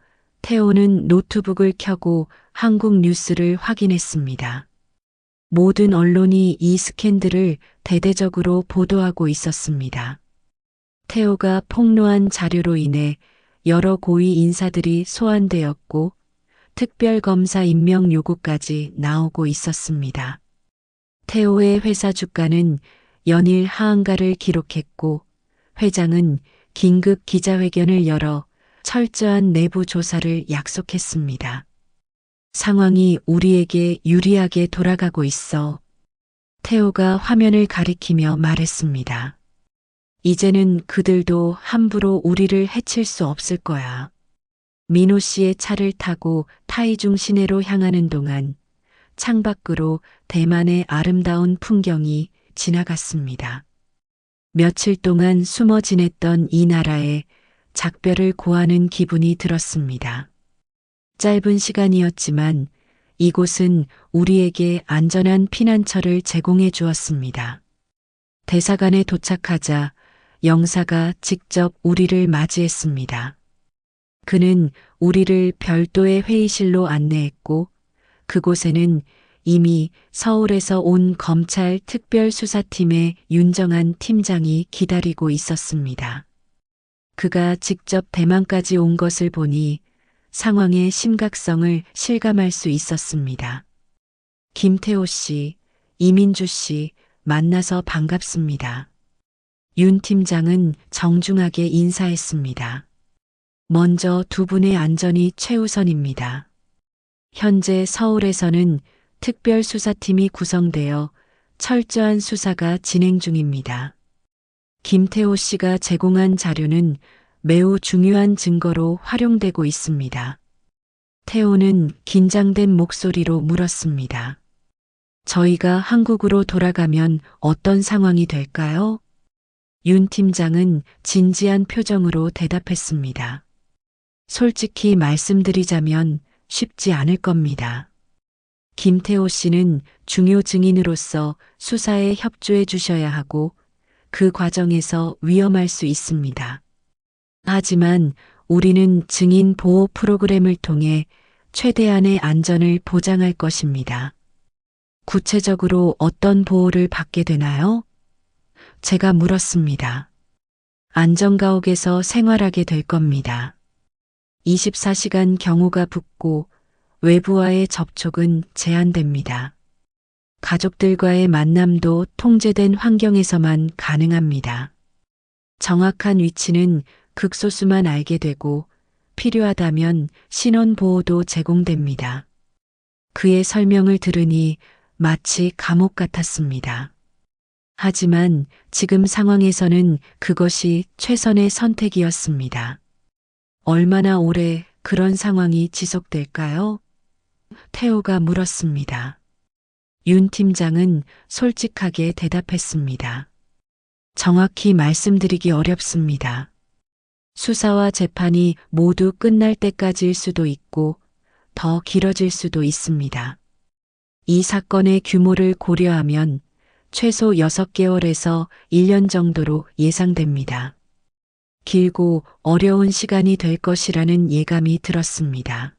태호는 노트북을 켜고 한국 뉴스를 확인했습니다. 모든 언론이 이 스캔들을 대대적으로 보도하고 있었습니다. 태호가 폭로한 자료로 인해 여러 고위 인사들이 소환되었고 특별검사 임명 요구까지 나오고 있었습니다. 태호의 회사 주가는 연일 하한가를 기록했고 회장은 긴급 기자회견을 열어 철저한 내부 조사를 약속했습니다. 상황이 우리에게 유리하게 돌아가고 있어. 태호가 화면을 가리키며 말했습니다. 이제는 그들도 함부로 우리를 해칠 수 없을 거야. 민호 씨의 차를 타고 타이중 시내로 향하는 동안 창밖으로 대만의 아름다운 풍경이 지나갔습니다. 며칠 동안 숨어 지냈던 이 나라에 작별을 고하는 기분이 들었습니다. 짧은 시간이었지만 이곳은 우리에게 안전한 피난처를 제공해 주었습니다. 대사관에 도착하자 영사가 직접 우리를 맞이했습니다. 그는 우리를 별도의 회의실로 안내했고 그곳에는 이미 서울에서 온 검찰 특별수사팀의 윤정한 팀장이 기다리고 있었습니다. 그가 직접 대만까지 온 것을 보니 상황의 심각성을 실감할 수 있었습니다. 김태호 씨, 이민주 씨, 만나서 반갑습니다. 윤 팀장은 정중하게 인사했습니다. 먼저 두 분의 안전이 최우선입니다. 현재 서울에서는 특별수사팀이 구성되어 철저한 수사가 진행 중입니다. 김태호 씨가 제공한 자료는 매우 중요한 증거로 활용되고 있습니다. 태호는 긴장된 목소리로 물었습니다. 저희가 한국으로 돌아가면 어떤 상황이 될까요? 윤 팀장은 진지한 표정으로 대답했습니다. 솔직히 말씀드리자면 쉽지 않을 겁니다. 김태호 씨는 중요 증인으로서 수사에 협조해 주셔야 하고 그 과정에서 위험할 수 있습니다. 하지만 우리는 증인 보호 프로그램을 통해 최대한의 안전을 보장할 것입니다. 구체적으로 어떤 보호를 받게 되나요? 제가 물었습니다. 안전가옥에서 생활하게 될 겁니다. 24시간 경호가 붙고 외부와의 접촉은 제한됩니다. 가족들과의 만남도 통제된 환경에서만 가능합니다. 정확한 위치는 극소수만 알게 되고 필요하다면 신원 보호도 제공됩니다. 그의 설명을 들으니 마치 감옥 같았습니다. 하지만 지금 상황에서는 그것이 최선의 선택이었습니다. 얼마나 오래 그런 상황이 지속될까요? 태호가 물었습니다. 윤 팀장은 솔직하게 대답했습니다. 정확히 말씀드리기 어렵습니다. 수사와 재판이 모두 끝날 때까지일 수도 있고 더 길어질 수도 있습니다. 이 사건의 규모를 고려하면 최소 6개월에서 1년 정도로 예상됩니다. 길고 어려운 시간이 될 것이라는 예감이 들었습니다.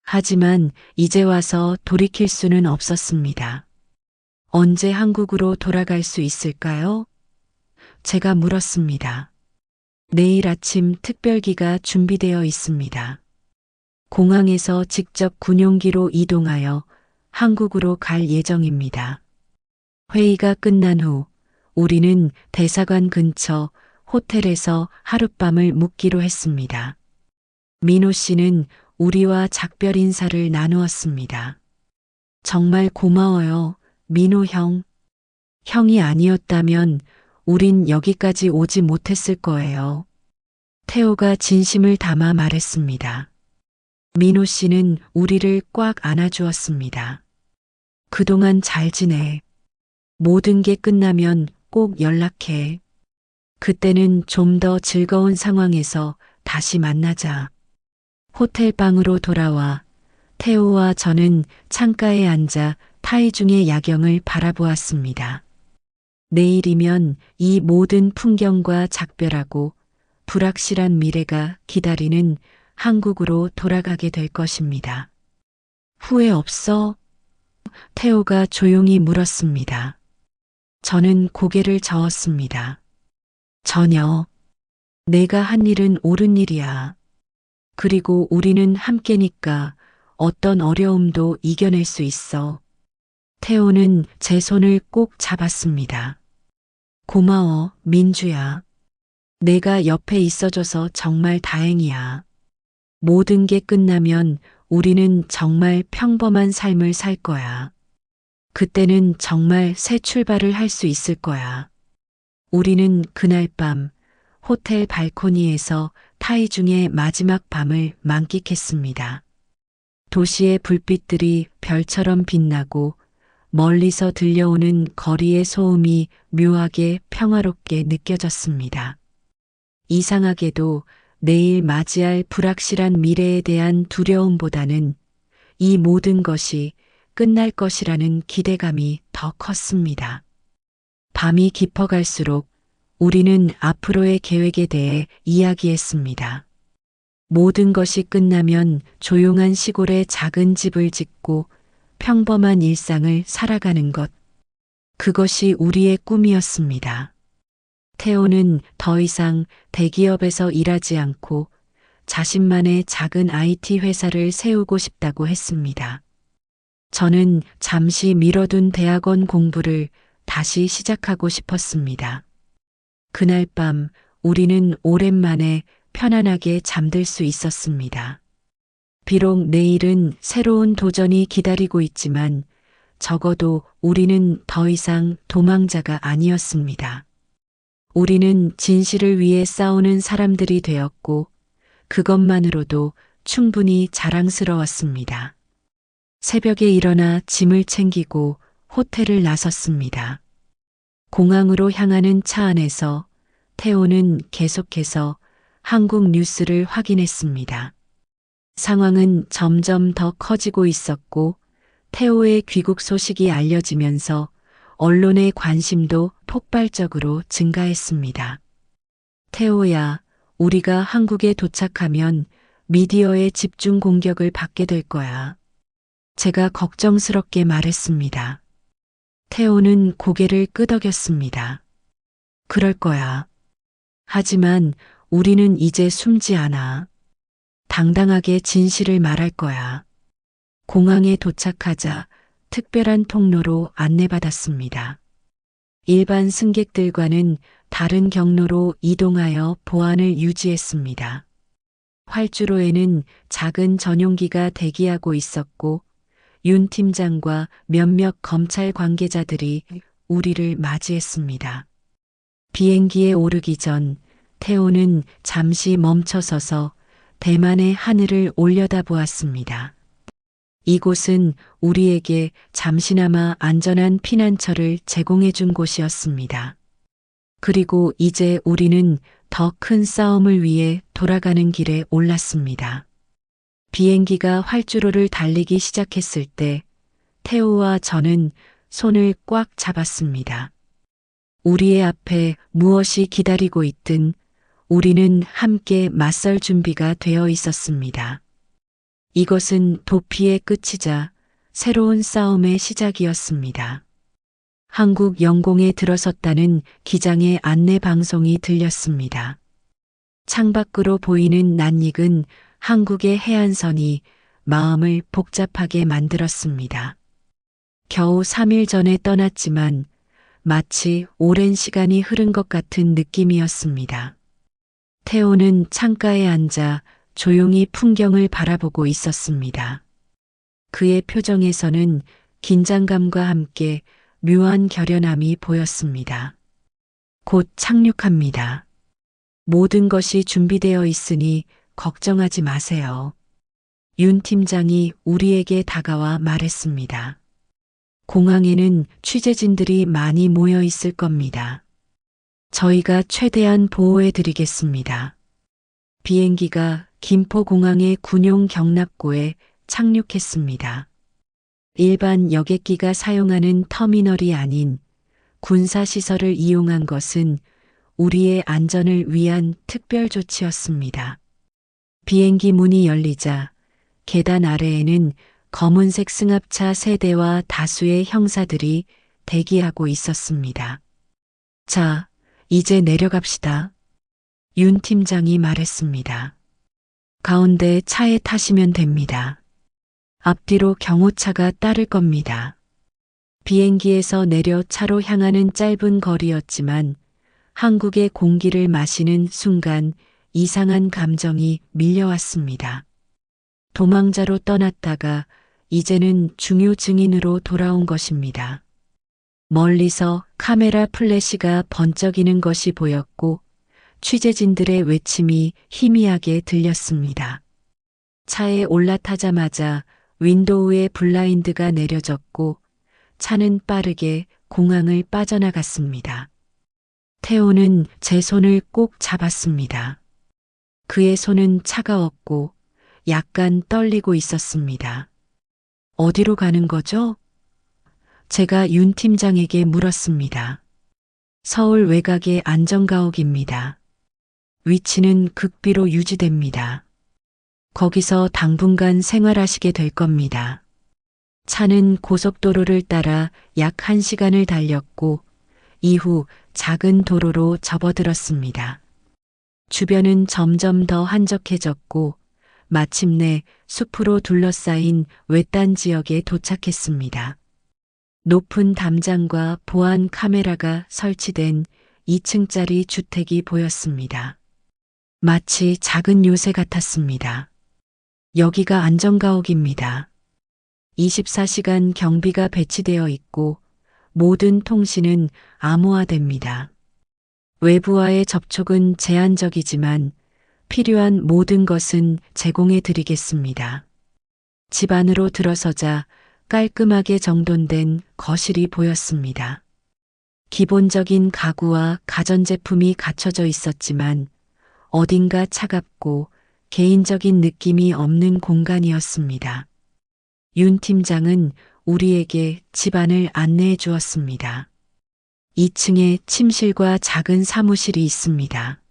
하지만 이제 와서 돌이킬 수는 없었습니다. 언제 한국으로 돌아갈 수 있을까요? 제가 물었습니다. 내일 아침 특별기가 준비되어 있습니다. 공항에서 직접 군용기로 이동하여 한국으로 갈 예정입니다. 회의가 끝난 후 우리는 대사관 근처 호텔에서 하룻밤을 묵기로 했습니다. 민호 씨는 우리와 작별 인사를 나누었습니다. 정말 고마워요, 민호 형. 형이 아니었다면 우린 여기까지 오지 못했을 거예요. 태호가 진심을 담아 말했습니다. 민호 씨는 우리를 꽉 안아주었습니다. 그동안 잘 지내. 모든 게 끝나면 꼭 연락해. 그때는 좀 더 즐거운 상황에서 다시 만나자. 호텔 방으로 돌아와 태호와 저는 창가에 앉아 타이중의 야경을 바라보았습니다. 내일이면 이 모든 풍경과 작별하고 불확실한 미래가 기다리는 한국으로 돌아가게 될 것입니다. 후회 없어? 태호가 조용히 물었습니다. 저는 고개를 저었습니다. 전혀. 내가 한 일은 옳은 일이야. 그리고 우리는 함께니까 어떤 어려움도 이겨낼 수 있어. 태호는 제 손을 꼭 잡았습니다. 고마워, 민주야. 내가 옆에 있어줘서 정말 다행이야. 모든 게 끝나면 우리는 정말 평범한 삶을 살 거야. 그때는 정말 새 출발을 할 수 있을 거야. 우리는 그날 밤 호텔 발코니에서 타이중의 마지막 밤을 만끽했습니다. 도시의 불빛들이 별처럼 빛나고 멀리서 들려오는 거리의 소음이 묘하게 평화롭게 느껴졌습니다. 이상하게도 내일 맞이할 불확실한 미래에 대한 두려움보다는 이 모든 것이 끝날 것이라는 기대감이 더 컸습니다. 밤이 깊어갈수록 우리는 앞으로의 계획에 대해 이야기했습니다. 모든 것이 끝나면 조용한 시골에 작은 집을 짓고 평범한 일상을 살아가는 것. 그것이 우리의 꿈이었습니다. 태호는 더 이상 대기업에서 일하지 않고 자신만의 작은 IT 회사를 세우고 싶다고 했습니다. 저는 잠시 미뤄둔 대학원 공부를 다시 시작하고 싶었습니다. 그날 밤 우리는 오랜만에 편안하게 잠들 수 있었습니다. 비록 내일은 새로운 도전이 기다리고 있지만 적어도 우리는 더 이상 도망자가 아니었습니다. 우리는 진실을 위해 싸우는 사람들이 되었고 그것만으로도 충분히 자랑스러웠습니다. 새벽에 일어나 짐을 챙기고 호텔을 나섰습니다. 공항으로 향하는 차 안에서 태호는 계속해서 한국 뉴스를 확인했습니다. 상황은 점점 더 커지고 있었고 태호의 귀국 소식이 알려지면서 언론의 관심도 폭발적으로 증가했습니다. 태호야, 우리가 한국에 도착하면 미디어의 집중 공격을 받게 될 거야. 제가 걱정스럽게 말했습니다. 태호는 고개를 끄덕였습니다. 그럴 거야. 하지만 우리는 이제 숨지 않아. 당당하게 진실을 말할 거야. 공항에 도착하자 특별한 통로로 안내받았습니다. 일반 승객들과는 다른 경로로 이동하여 보안을 유지했습니다. 활주로에는 작은 전용기가 대기하고 있었고 윤 팀장과 몇몇 검찰 관계자들이 우리를 맞이했습니다. 비행기에 오르기 전 태호는 잠시 멈춰서서 대만의 하늘을 올려다보았습니다. 이곳은 우리에게 잠시나마 안전한 피난처를 제공해 준 곳이었습니다. 그리고 이제 우리는 더 큰 싸움을 위해 돌아가는 길에 올랐습니다. 비행기가 활주로를 달리기 시작했을 때 태호와 저는 손을 꽉 잡았습니다. 우리의 앞에 무엇이 기다리고 있든 우리는 함께 맞설 준비가 되어 있었습니다. 이것은 도피의 끝이자 새로운 싸움의 시작이었습니다. 한국 영공에 들어섰다는 기장의 안내 방송이 들렸습니다. 창밖으로 보이는 낯익은 한국의 해안선이 마음을 복잡하게 만들었습니다. 겨우 3일 전에 떠났지만 마치 오랜 시간이 흐른 것 같은 느낌이었습니다. 태호는 창가에 앉아 조용히 풍경을 바라보고 있었습니다. 그의 표정에서는 긴장감과 함께 묘한 결연함이 보였습니다. 곧 착륙합니다. 모든 것이 준비되어 있으니 걱정하지 마세요. 윤 팀장이 우리에게 다가와 말했습니다. 공항에는 취재진들이 많이 모여 있을 겁니다. 저희가 최대한 보호해 드리겠습니다. 비행기가 김포공항의 군용 경납고에 착륙했습니다. 일반 여객기가 사용하는 터미널이 아닌 군사시설을 이용한 것은 우리의 안전을 위한 특별 조치였습니다. 비행기 문이 열리자 계단 아래에는 검은색 승합차 3대와 다수의 형사들이 대기하고 있었습니다. 자, 이제 내려갑시다. 윤 팀장이 말했습니다. 가운데 차에 타시면 됩니다. 앞뒤로 경호차가 따를 겁니다. 비행기에서 내려 차로 향하는 짧은 거리였지만 한국의 공기를 마시는 순간 이상한 감정이 밀려왔습니다. 도망자로 떠났다가 이제는 중요 증인으로 돌아온 것입니다. 멀리서 카메라 플래시가 번쩍이는 것이 보였고 취재진들의 외침이 희미하게 들렸습니다. 차에 올라타자마자 윈도우의 블라인드가 내려졌고 차는 빠르게 공항을 빠져나갔습니다. 태호는 제 손을 꼭 잡았습니다. 그의 손은 차가웠고 약간 떨리고 있었습니다. 어디로 가는 거죠? 제가 윤 팀장에게 물었습니다. 서울 외곽의 안전가옥입니다. 위치는 극비로 유지됩니다. 거기서 당분간 생활하시게 될 겁니다. 차는 고속도로를 따라 약 1시간을 달렸고 이후 작은 도로로 접어들었습니다. 주변은 점점 더 한적해졌고 마침내 숲으로 둘러싸인 외딴 지역에 도착했습니다. 높은 담장과 보안 카메라가 설치된 2층짜리 주택이 보였습니다. 마치 작은 요새 같았습니다. 여기가 안전가옥입니다. 24시간 경비가 배치되어 있고 모든 통신은 암호화됩니다. 외부와의 접촉은 제한적이지만 필요한 모든 것은 제공해 드리겠습니다. 집 안으로 들어서자 깔끔하게 정돈된 거실이 보였습니다. 기본적인 가구와 가전제품이 갖춰져 있었지만 어딘가 차갑고 개인적인 느낌이 없는 공간이었습니다. 윤 팀장은 우리에게 집안을 안내해 주었습니다. 2층에 침실과 작은 사무실이 있습니다.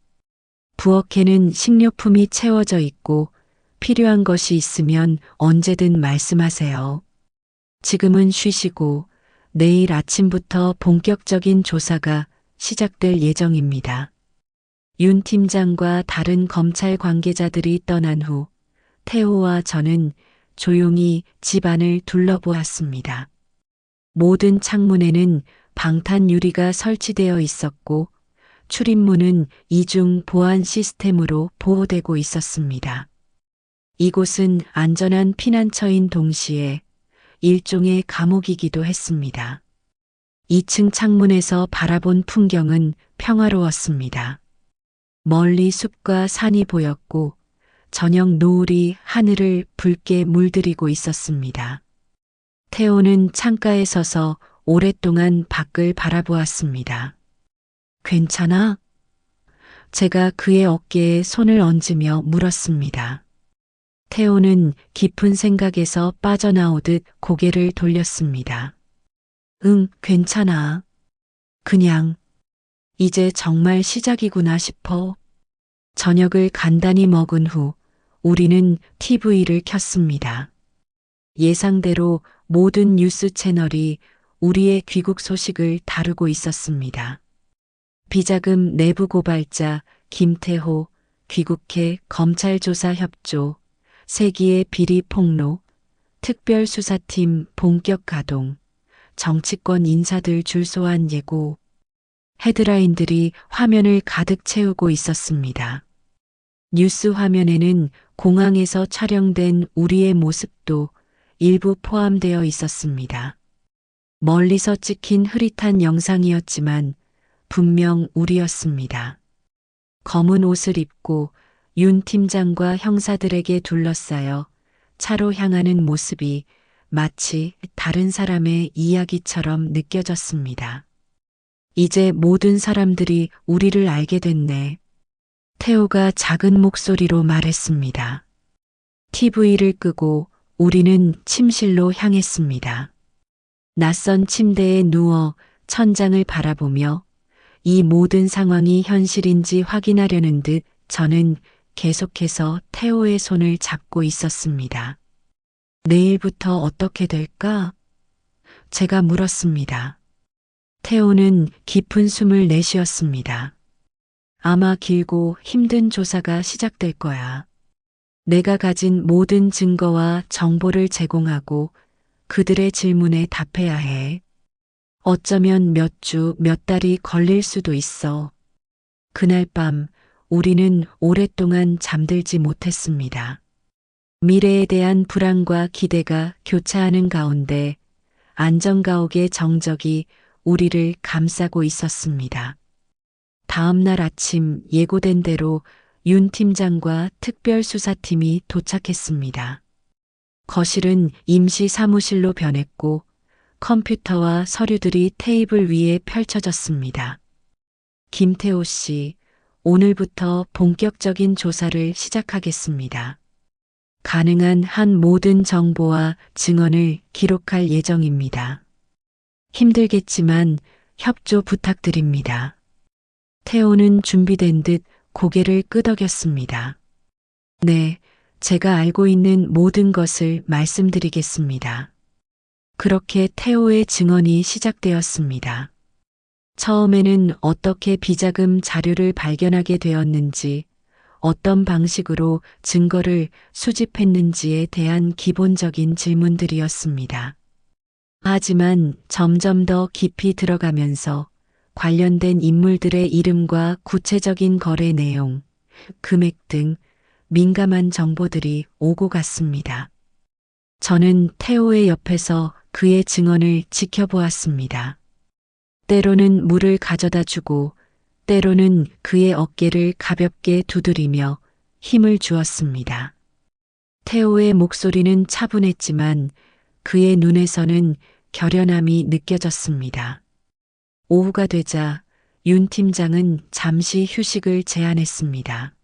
부엌에는 식료품이 채워져 있고 필요한 것이 있으면 언제든 말씀하세요. 지금은 쉬시고 내일 아침부터 본격적인 조사가 시작될 예정입니다. 윤 팀장과 다른 검찰 관계자들이 떠난 후 태호와 저는 조용히 집안을 둘러보았습니다. 모든 창문에는 방탄 유리가 설치되어 있었고 출입문은 이중 보안 시스템으로 보호되고 있었습니다. 이곳은 안전한 피난처인 동시에 일종의 감옥이기도 했습니다. 2층 창문에서 바라본 풍경은 평화로웠습니다. 멀리 숲과 산이 보였고 저녁 노을이 하늘을 붉게 물들이고 있었습니다. 태호는 창가에 서서 오랫동안 밖을 바라보았습니다. 괜찮아? 제가 그의 어깨에 손을 얹으며 물었습니다. 태호는 깊은 생각에서 빠져나오듯 고개를 돌렸습니다. 응, 괜찮아. 그냥, 이제 정말 시작이구나 싶어. 저녁을 간단히 먹은 후 우리는 TV를 켰습니다. 예상대로 모든 뉴스 채널이 우리의 귀국 소식을 다루고 있었습니다. 비자금 내부 고발자 김태호, 귀국해 검찰 조사 협조, 세기의 비리 폭로, 특별수사팀 본격 가동, 정치권 인사들 줄소한 예고, 헤드라인들이 화면을 가득 채우고 있었습니다. 뉴스 화면에는 공항에서 촬영된 우리의 모습도 일부 포함되어 있었습니다. 멀리서 찍힌 흐릿한 영상이었지만 분명 우리였습니다. 검은 옷을 입고 윤 팀장과 형사들에게 둘러싸여 차로 향하는 모습이 마치 다른 사람의 이야기처럼 느껴졌습니다. 이제 모든 사람들이 우리를 알게 됐네. 태호가 작은 목소리로 말했습니다. TV를 끄고 우리는 침실로 향했습니다. 낯선 침대에 누워 천장을 바라보며 이 모든 상황이 현실인지 확인하려는 듯 저는 계속해서 태호의 손을 잡고 있었습니다. 내일부터 어떻게 될까? 제가 물었습니다. 태호는 깊은 숨을 내쉬었습니다. 아마 길고 힘든 조사가 시작될 거야. 내가 가진 모든 증거와 정보를 제공하고 그들의 질문에 답해야 해. 어쩌면 몇 주, 몇 달이 걸릴 수도 있어. 그날 밤 우리는 오랫동안 잠들지 못했습니다. 미래에 대한 불안과 기대가 교차하는 가운데 안전가옥의 정적이 우리를 감싸고 있었습니다. 다음 날 아침 예고된 대로 윤 팀장과 특별수사팀이 도착했습니다. 거실은 임시 사무실로 변했고 컴퓨터와 서류들이 테이블 위에 펼쳐졌습니다. 김태호 씨, 오늘부터 본격적인 조사를 시작하겠습니다. 가능한 한 모든 정보와 증언을 기록할 예정입니다. 힘들겠지만 협조 부탁드립니다. 태호는 준비된 듯 고개를 끄덕였습니다. 네, 제가 알고 있는 모든 것을 말씀드리겠습니다. 그렇게 태호의 증언이 시작되었습니다. 처음에는 어떻게 비자금 자료를 발견하게 되었는지, 어떤 방식으로 증거를 수집했는지에 대한 기본적인 질문들이었습니다. 하지만 점점 더 깊이 들어가면서 관련된 인물들의 이름과 구체적인 거래 내용, 금액 등 민감한 정보들이 오고 갔습니다. 저는 태호의 옆에서 그의 증언을 지켜보았습니다. 때로는 물을 가져다 주고 때로는 그의 어깨를 가볍게 두드리며 힘을 주었습니다. 태호의 목소리는 차분했지만 그의 눈에서는 결연함이 느껴졌습니다. 오후가 되자 윤 팀장은 잠시 휴식을 제안했습니다.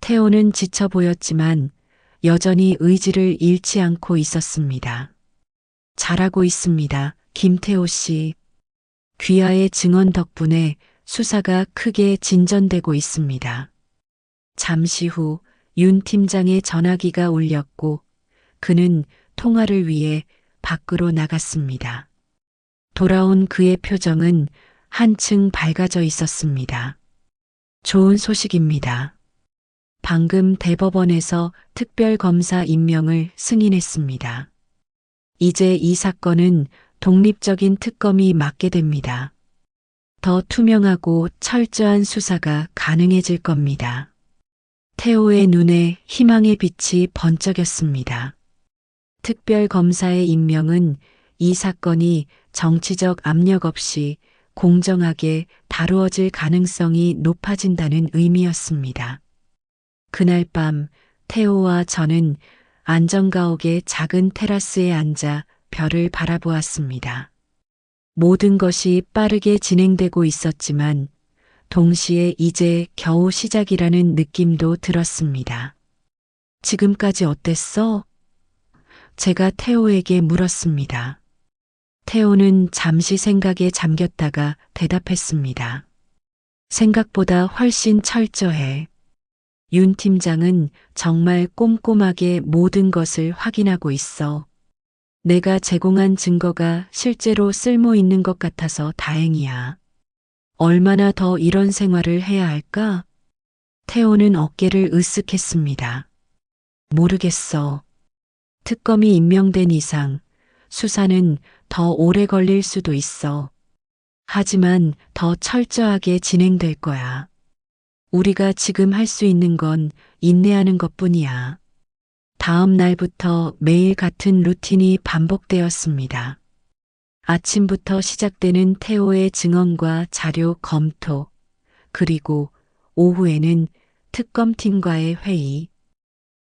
태호는 지쳐 보였지만 여전히 의지를 잃지 않고 있었습니다. 잘하고 있습니다, 김태호 씨. 귀하의 증언 덕분에 수사가 크게 진전되고 있습니다. 잠시 후 윤 팀장의 전화기가 울렸고 그는 통화를 위해 밖으로 나갔습니다. 돌아온 그의 표정은 한층 밝아져 있었습니다. 좋은 소식입니다. 방금 대법원에서 특별검사 임명을 승인했습니다. 이제 이 사건은 독립적인 특검이 맡게 됩니다. 더 투명하고 철저한 수사가 가능해질 겁니다. 태호의 눈에 희망의 빛이 번쩍였습니다. 특별검사의 임명은 이 사건이 정치적 압력 없이 공정하게 다루어질 가능성이 높아진다는 의미였습니다. 그날 밤 태호와 저는 안정가옥의 작은 테라스에 앉아 별을 바라보았습니다. 모든 것이 빠르게 진행되고 있었지만 동시에 이제 겨우 시작이라는 느낌도 들었습니다. 지금까지 어땠어? 제가 태호에게 물었습니다. 태호는 잠시 생각에 잠겼다가 대답했습니다. 생각보다 훨씬 철저해. 윤 팀장은 정말 꼼꼼하게 모든 것을 확인하고 있어. 내가 제공한 증거가 실제로 쓸모 있는 것 같아서 다행이야. 얼마나 더 이런 생활을 해야 할까? 태호는 어깨를 으쓱했습니다. 모르겠어. 특검이 임명된 이상 수사는 더 오래 걸릴 수도 있어. 하지만 더 철저하게 진행될 거야. 우리가 지금 할 수 있는 건 인내하는 것뿐이야. 다음 날부터 매일 같은 루틴이 반복되었습니다. 아침부터 시작되는 태호의 증언과 자료 검토, 그리고 오후에는 특검팀과의 회의,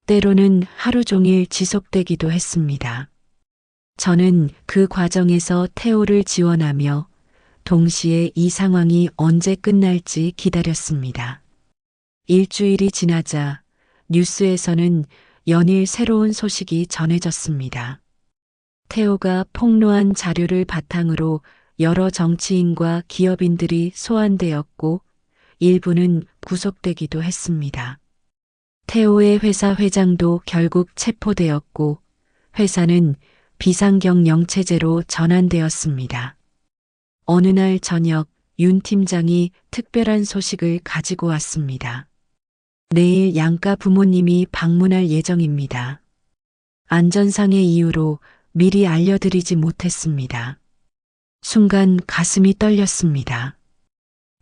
때로는 하루 종일 지속되기도 했습니다. 저는 그 과정에서 태호를 지원하며 동시에 이 상황이 언제 끝날지 기다렸습니다. 일주일이 지나자 뉴스에서는 연일 새로운 소식이 전해졌습니다. 태호가 폭로한 자료를 바탕으로 여러 정치인과 기업인들이 소환되었고 일부는 구속되기도 했습니다. 태호의 회사 회장도 결국 체포되었고 회사는 비상경영 체제로 전환되었습니다. 어느 날 저녁 윤 팀장이 특별한 소식을 가지고 왔습니다. 내일 양가 부모님이 방문할 예정입니다. 안전상의 이유로 미리 알려드리지 못했습니다. 순간 가슴이 떨렸습니다.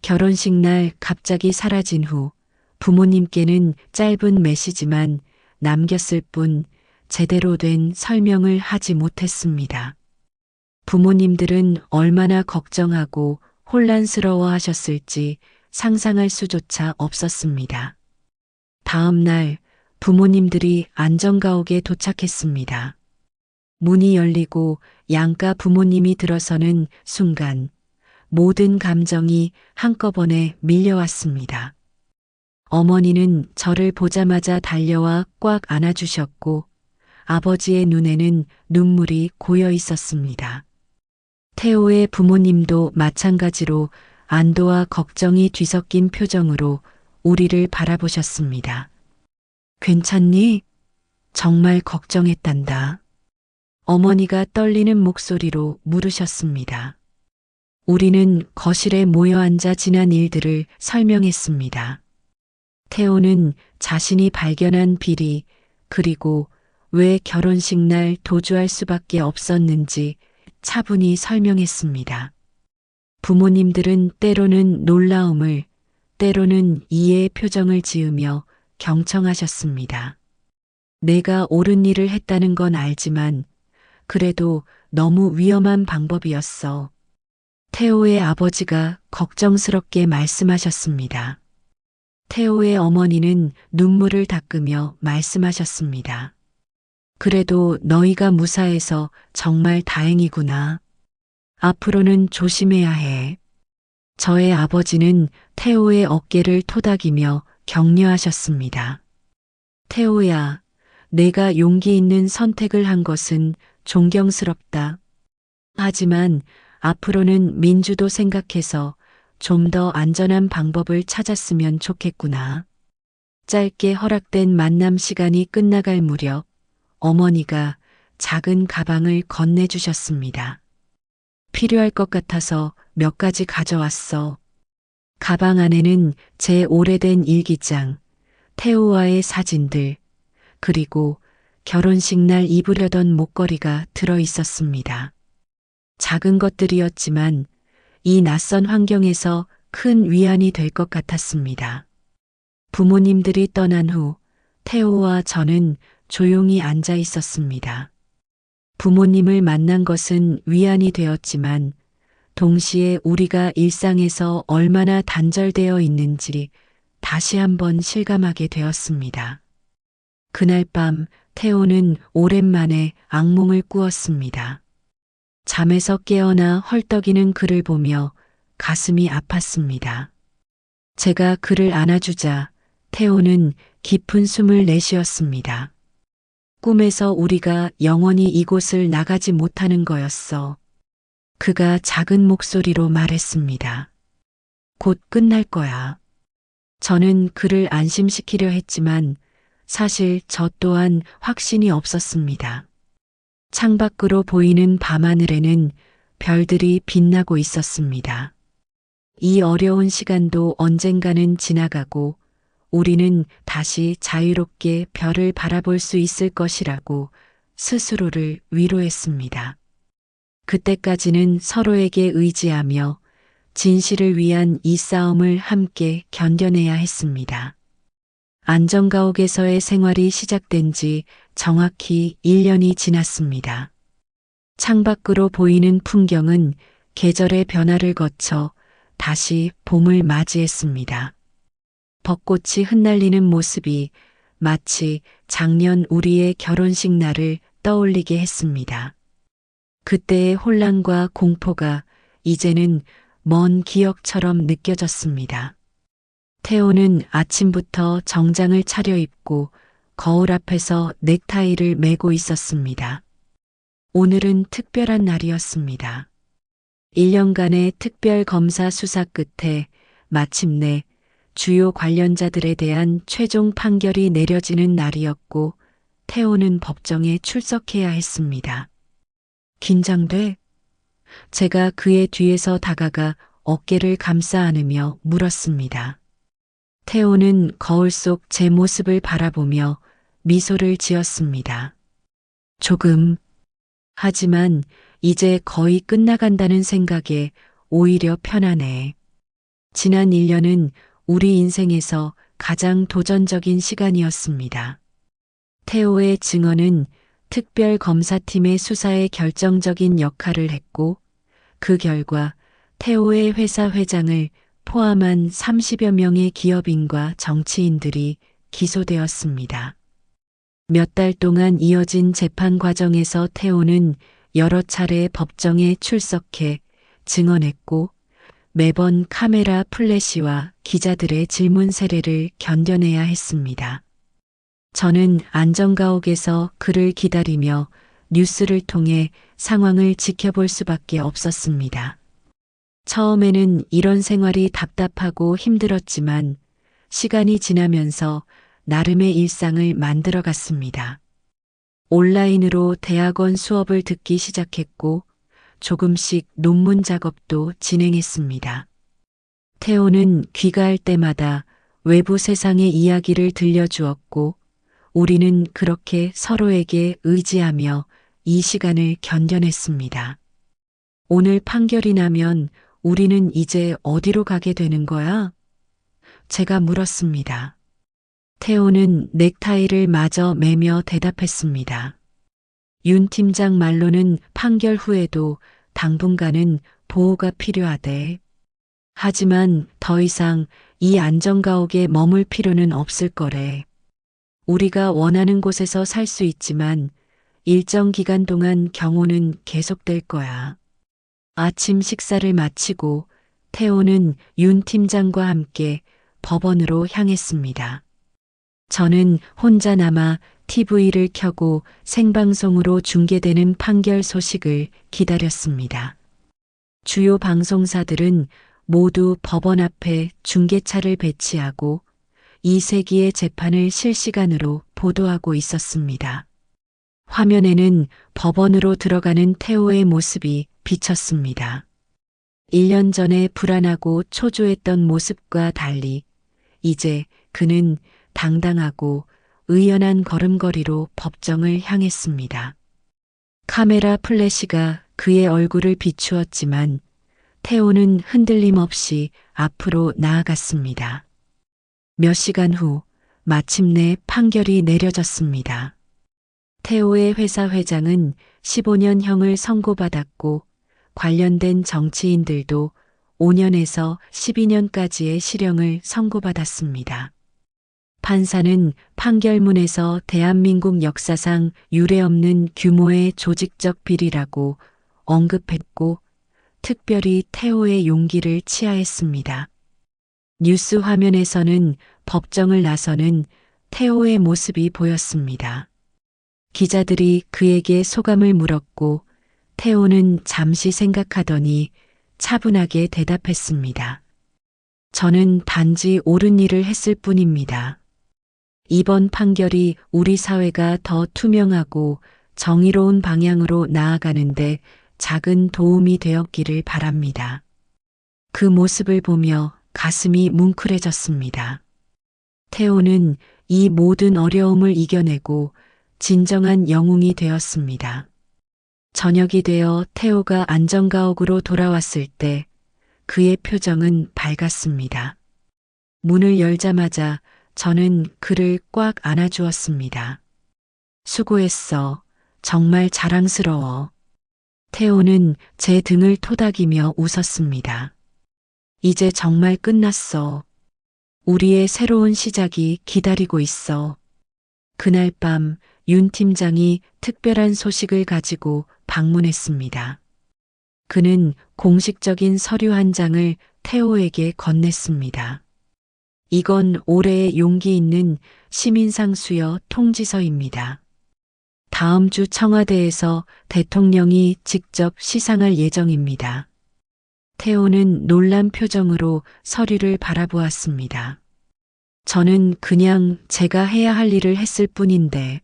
결혼식 날 갑자기 사라진 후 부모님께는 짧은 메시지만 남겼을 뿐 제대로 된 설명을 하지 못했습니다. 부모님들은 얼마나 걱정하고 혼란스러워 하셨을지 상상할 수조차 없었습니다. 다음 날 부모님들이 안정가옥에 도착했습니다. 문이 열리고 양가 부모님이 들어서는 순간 모든 감정이 한꺼번에 밀려왔습니다. 어머니는 저를 보자마자 달려와 꽉 안아주셨고 아버지의 눈에는 눈물이 고여 있었습니다. 태호의 부모님도 마찬가지로 안도와 걱정이 뒤섞인 표정으로 우리를 바라보셨습니다. 괜찮니? 정말 걱정했단다. 어머니가 떨리는 목소리로 물으셨습니다. 우리는 거실에 모여 앉아 지난 일들을 설명했습니다. 태호는 자신이 발견한 비리, 그리고 왜 결혼식 날 도주할 수밖에 없었는지 차분히 설명했습니다. 부모님들은 때로는 놀라움을, 때로는 이해의 표정을 지으며 경청하셨습니다. 내가 옳은 일을 했다는 건 알지만 그래도 너무 위험한 방법이었어. 태호의 아버지가 걱정스럽게 말씀하셨습니다. 태호의 어머니는 눈물을 닦으며 말씀하셨습니다. 그래도 너희가 무사해서 정말 다행이구나. 앞으로는 조심해야 해. 저의 아버지는 태호의 어깨를 토닥이며 격려하셨습니다. 태호야, 내가 용기 있는 선택을 한 것은 존경스럽다. 하지만 앞으로는 민주도 생각해서 좀 더 안전한 방법을 찾았으면 좋겠구나. 짧게 허락된 만남 시간이 끝나갈 무렵 어머니가 작은 가방을 건네주셨습니다. 필요할 것 같아서 몇 가지 가져왔어. 가방 안에는 제 오래된 일기장, 태호와의 사진들, 그리고 결혼식 날 입으려던 목걸이가 들어 있었습니다. 작은 것들이었지만 이 낯선 환경에서 큰 위안이 될 것 같았습니다. 부모님들이 떠난 후 태호와 저는 조용히 앉아 있었습니다. 부모님을 만난 것은 위안이 되었지만 동시에 우리가 일상에서 얼마나 단절되어 있는지 다시 한번 실감하게 되었습니다. 그날 밤 태호는 오랜만에 악몽을 꾸었습니다. 잠에서 깨어나 헐떡이는 그를 보며 가슴이 아팠습니다. 제가 그를 안아주자 태호는 깊은 숨을 내쉬었습니다. 꿈에서 우리가 영원히 이곳을 나가지 못하는 거였어. 그가 작은 목소리로 말했습니다. 곧 끝날 거야. 저는 그를 안심시키려 했지만 사실 저 또한 확신이 없었습니다. 창밖으로 보이는 밤하늘에는 별들이 빛나고 있었습니다. 이 어려운 시간도 언젠가는 지나가고 우리는 다시 자유롭게 별을 바라볼 수 있을 것이라고 스스로를 위로했습니다. 그때까지는 서로에게 의지하며 진실을 위한 이 싸움을 함께 견뎌내야 했습니다. 안전가옥에서의 생활이 시작된 지 정확히 1년이 지났습니다. 창밖으로 보이는 풍경은 계절의 변화를 거쳐 다시 봄을 맞이했습니다. 벚꽃이 흩날리는 모습이 마치 작년 우리의 결혼식 날을 떠올리게 했습니다. 그때의 혼란과 공포가 이제는 먼 기억처럼 느껴졌습니다. 태호는 아침부터 정장을 차려입고 거울 앞에서 넥타이를 매고 있었습니다. 오늘은 특별한 날이었습니다. 1년간의 특별 검사 수사 끝에 마침내 주요 관련자들에 대한 최종 판결이 내려지는 날이었고 태호는 법정에 출석해야 했습니다. 긴장돼? 제가 그의 뒤에서 다가가 어깨를 감싸 안으며 물었습니다. 태호는 거울 속 제 모습을 바라보며 미소를 지었습니다. 조금. 하지만 이제 거의 끝나간다는 생각에 오히려 편하네. 지난 1년은 우리 인생에서 가장 도전적인 시간이었습니다. 태호의 증언은 특별 검사팀의 수사에 결정적인 역할을 했고 그 결과 태호의 회사 회장을 포함한 30여 명의 기업인과 정치인들이 기소되었습니다. 몇 달 동안 이어진 재판 과정에서 태호는 여러 차례 법정에 출석해 증언했고 매번 카메라 플래시와 기자들의 질문 세례를 견뎌내야 했습니다. 저는 안전가옥에서 그를 기다리며 뉴스를 통해 상황을 지켜볼 수밖에 없었습니다. 처음에는 이런 생활이 답답하고 힘들었지만 시간이 지나면서 나름의 일상을 만들어갔습니다. 온라인으로 대학원 수업을 듣기 시작했고 조금씩 논문 작업도 진행했습니다. 태호는 귀가할 때마다 외부 세상의 이야기를 들려주었고 우리는 그렇게 서로에게 의지하며 이 시간을 견뎌냈습니다. 오늘 판결이 나면 우리는 이제 어디로 가게 되는 거야? 제가 물었습니다. 태호는 넥타이를 마저 매며 대답했습니다. 윤 팀장 말로는 판결 후에도 당분간은 보호가 필요하대. 하지만 더 이상 이 안전가옥에 머물 필요는 없을 거래. 우리가 원하는 곳에서 살 수 있지만 일정 기간 동안 경호는 계속될 거야. 아침 식사를 마치고 태호는 윤 팀장과 함께 법원으로 향했습니다. 저는 혼자 남아 TV를 켜고 생방송으로 중계되는 판결 소식을 기다렸습니다. 주요 방송사들은 모두 법원 앞에 중계차를 배치하고 이 세기의 재판을 실시간으로 보도하고 있었습니다. 화면에는 법원으로 들어가는 태호의 모습이 비쳤습니다. 1년 전에 불안하고 초조했던 모습과 달리 이제 그는 당당하고 의연한 걸음걸이로 법정을 향했습니다. 카메라 플래시가 그의 얼굴을 비추었지만 태호는 흔들림 없이 앞으로 나아갔습니다. 몇 시간 후 마침내 판결이 내려졌습니다. 태호의 회사 회장은 15년형을 선고받았고 관련된 정치인들도 5년에서 12년까지의 실형을 선고받았습니다. 판사는 판결문에서 대한민국 역사상 유례없는 규모의 조직적 비리라고 언급했고 특별히 태호의 용기를 치하했습니다. 뉴스 화면에서는 법정을 나서는 태호의 모습이 보였습니다. 기자들이 그에게 소감을 물었고 태호는 잠시 생각하더니 차분하게 대답했습니다. 저는 단지 옳은 일을 했을 뿐입니다. 이번 판결이 우리 사회가 더 투명하고 정의로운 방향으로 나아가는데 작은 도움이 되었기를 바랍니다. 그 모습을 보며 가슴이 뭉클해졌습니다. 태호는 이 모든 어려움을 이겨내고 진정한 영웅이 되었습니다. 저녁이 되어 태호가 안전가옥으로 돌아왔을 때 그의 표정은 밝았습니다. 문을 열자마자 저는 그를 꽉 안아주었습니다. 수고했어. 정말 자랑스러워. 태호는 제 등을 토닥이며 웃었습니다. 이제 정말 끝났어. 우리의 새로운 시작이 기다리고 있어. 그날 밤 윤 팀장이 특별한 소식을 가지고 방문했습니다. 그는 공식적인 서류 한 장을 태호에게 건넸습니다. 이건 올해의 용기 있는 시민상 수여 통지서입니다. 다음 주 청와대에서 대통령이 직접 시상할 예정입니다. 태호는 놀란 표정으로 서류를 바라보았습니다. 저는 그냥 제가 해야 할 일을 했을 뿐인데,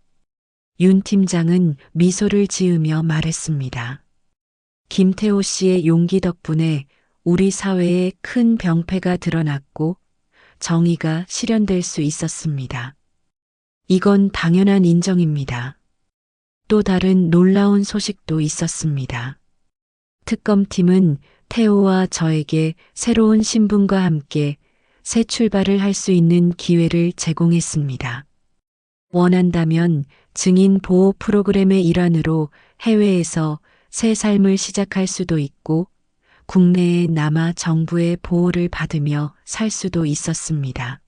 윤 팀장은 미소를 지으며 말했습니다. 김태호 씨의 용기 덕분에 우리 사회에 큰 병폐가 드러났고 정의가 실현될 수 있었습니다. 이건 당연한 인정입니다. 또 다른 놀라운 소식도 있었습니다. 특검팀은 태호와 저에게 새로운 신분과 함께 새 출발을 할 수 있는 기회를 제공했습니다. 원한다면 증인 보호 프로그램의 일환으로 해외에서 새 삶을 시작할 수도 있고 국내에 남아 정부의 보호를 받으며 살 수도 있었습니다.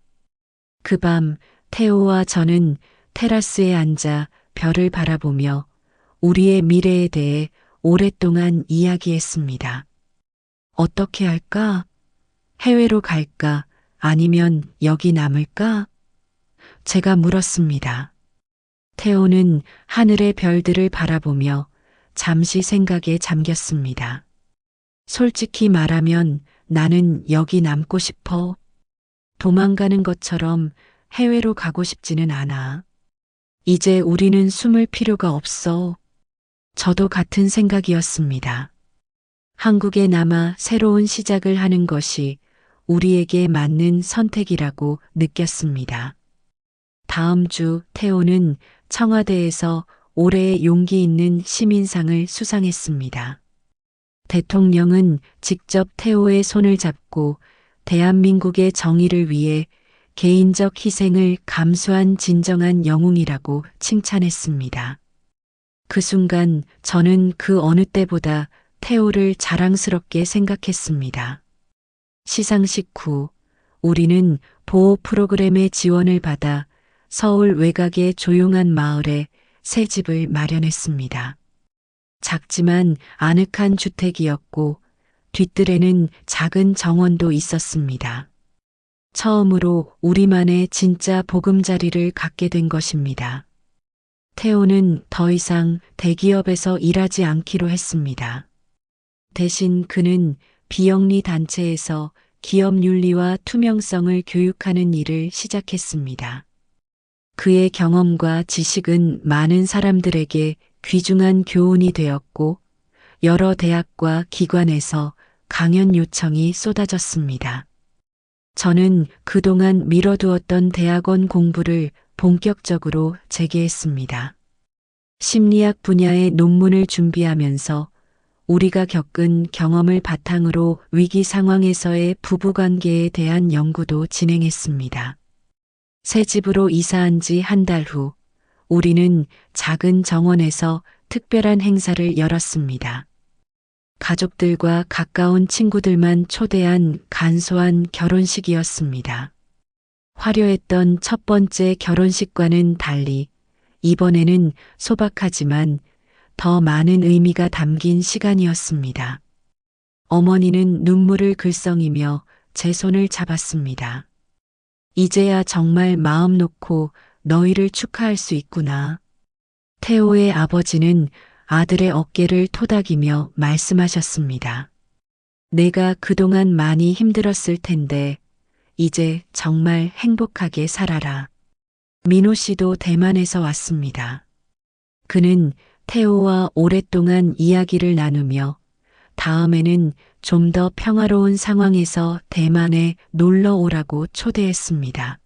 그 밤 태호와 저는 테라스에 앉아 별을 바라보며 우리의 미래에 대해 오랫동안 이야기했습니다. 어떻게 할까? 해외로 갈까? 아니면 여기 남을까? 제가 물었습니다. 태호는 하늘의 별들을 바라보며 잠시 생각에 잠겼습니다. 솔직히 말하면 나는 여기 남고 싶어. 도망가는 것처럼 해외로 가고 싶지는 않아. 이제 우리는 숨을 필요가 없어. 저도 같은 생각이었습니다. 한국에 남아 새로운 시작을 하는 것이 우리에게 맞는 선택이라고 느꼈습니다. 다음 주 태호는 청와대에서 올해의 용기 있는 시민상을 수상했습니다. 대통령은 직접 태호의 손을 잡고 대한민국의 정의를 위해 개인적 희생을 감수한 진정한 영웅이라고 칭찬했습니다. 그 순간 저는 그 어느 때보다 태호를 자랑스럽게 생각했습니다. 시상식 후 우리는 보호 프로그램의 지원을 받아 서울 외곽의 조용한 마을에 새 집을 마련했습니다. 작지만 아늑한 주택이었고 뒷뜰에는 작은 정원도 있었습니다. 처음으로 우리만의 진짜 보금자리를 갖게 된 것입니다. 태호는 더 이상 대기업에서 일하지 않기로 했습니다. 대신 그는 비영리 단체에서 기업 윤리와 투명성을 교육하는 일을 시작했습니다. 그의 경험과 지식은 많은 사람들에게 귀중한 교훈이 되었고 여러 대학과 기관에서 강연 요청이 쏟아졌습니다. 저는 그동안 미뤄두었던 대학원 공부를 본격적으로 재개했습니다. 심리학 분야의 논문을 준비하면서 우리가 겪은 경험을 바탕으로 위기 상황에서의 부부관계에 대한 연구도 진행했습니다. 새 집으로 이사한 지 한 달 후, 우리는 작은 정원에서 특별한 행사를 열었습니다. 가족들과 가까운 친구들만 초대한 간소한 결혼식이었습니다. 화려했던 첫 번째 결혼식과는 달리 이번에는 소박하지만 더 많은 의미가 담긴 시간이었습니다. 어머니는 눈물을 글썽이며 제 손을 잡았습니다. 이제야 정말 마음 놓고 너희를 축하할 수 있구나. 태호의 아버지는 아들의 어깨를 토닥이며 말씀하셨습니다. 내가 그동안 많이 힘들었을 텐데 이제 정말 행복하게 살아라. 민호 씨도 대만에서 왔습니다. 그는 태호와 오랫동안 이야기를 나누며 다음에는 좀 더 평화로운 상황에서 대만에 놀러 오라고 초대했습니다.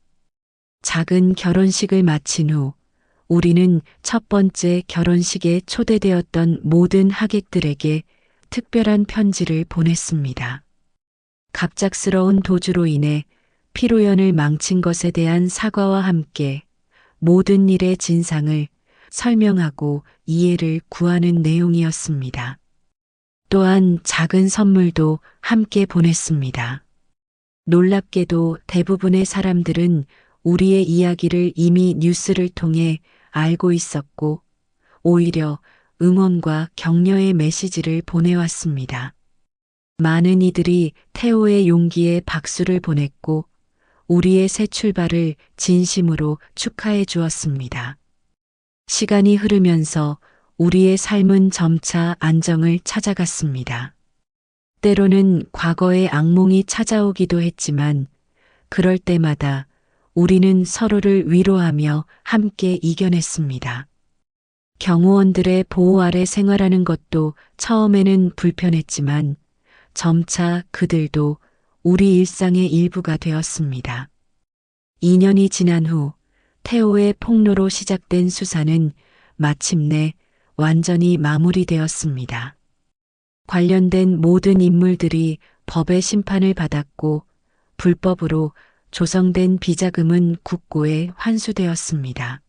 작은 결혼식을 마친 후 우리는 첫 번째 결혼식에 초대되었던 모든 하객들에게 특별한 편지를 보냈습니다. 갑작스러운 도주로 인해 피로연을 망친 것에 대한 사과와 함께 모든 일의 진상을 설명하고 이해를 구하는 내용이었습니다. 또한 작은 선물도 함께 보냈습니다. 놀랍게도 대부분의 사람들은 우리의 이야기를 이미 뉴스를 통해 알고 있었고 오히려 응원과 격려의 메시지를 보내왔습니다. 많은 이들이 태호의 용기에 박수를 보냈고 우리의 새 출발을 진심으로 축하해 주었습니다. 시간이 흐르면서 우리의 삶은 점차 안정을 찾아갔습니다. 때로는 과거의 악몽이 찾아오기도 했지만 그럴 때마다 우리는 서로를 위로하며 함께 이겨냈습니다. 경호원들의 보호 아래 생활하는 것도 처음에는 불편했지만 점차 그들도 우리 일상의 일부가 되었습니다. 2년이 지난 후 태호의 폭로로 시작된 수사는 마침내 완전히 마무리되었습니다. 관련된 모든 인물들이 법의 심판을 받았고 불법으로 조성된 비자금은 국고에 환수되었습니다.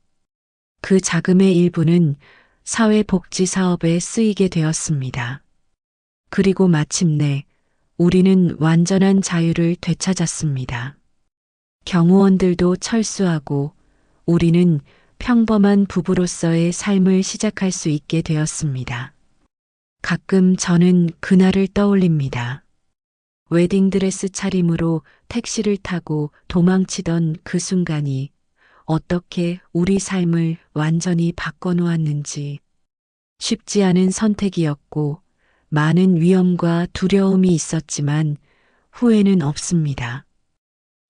그 자금의 일부는 사회복지 사업에 쓰이게 되었습니다. 그리고 마침내 우리는 완전한 자유를 되찾았습니다. 경호원들도 철수하고 우리는 평범한 부부로서의 삶을 시작할 수 있게 되었습니다. 가끔 저는 그날을 떠올립니다. 웨딩드레스 차림으로 택시를 타고 도망치던 그 순간이 어떻게 우리 삶을 완전히 바꿔놓았는지. 쉽지 않은 선택이었고 많은 위험과 두려움이 있었지만 후회는 없습니다.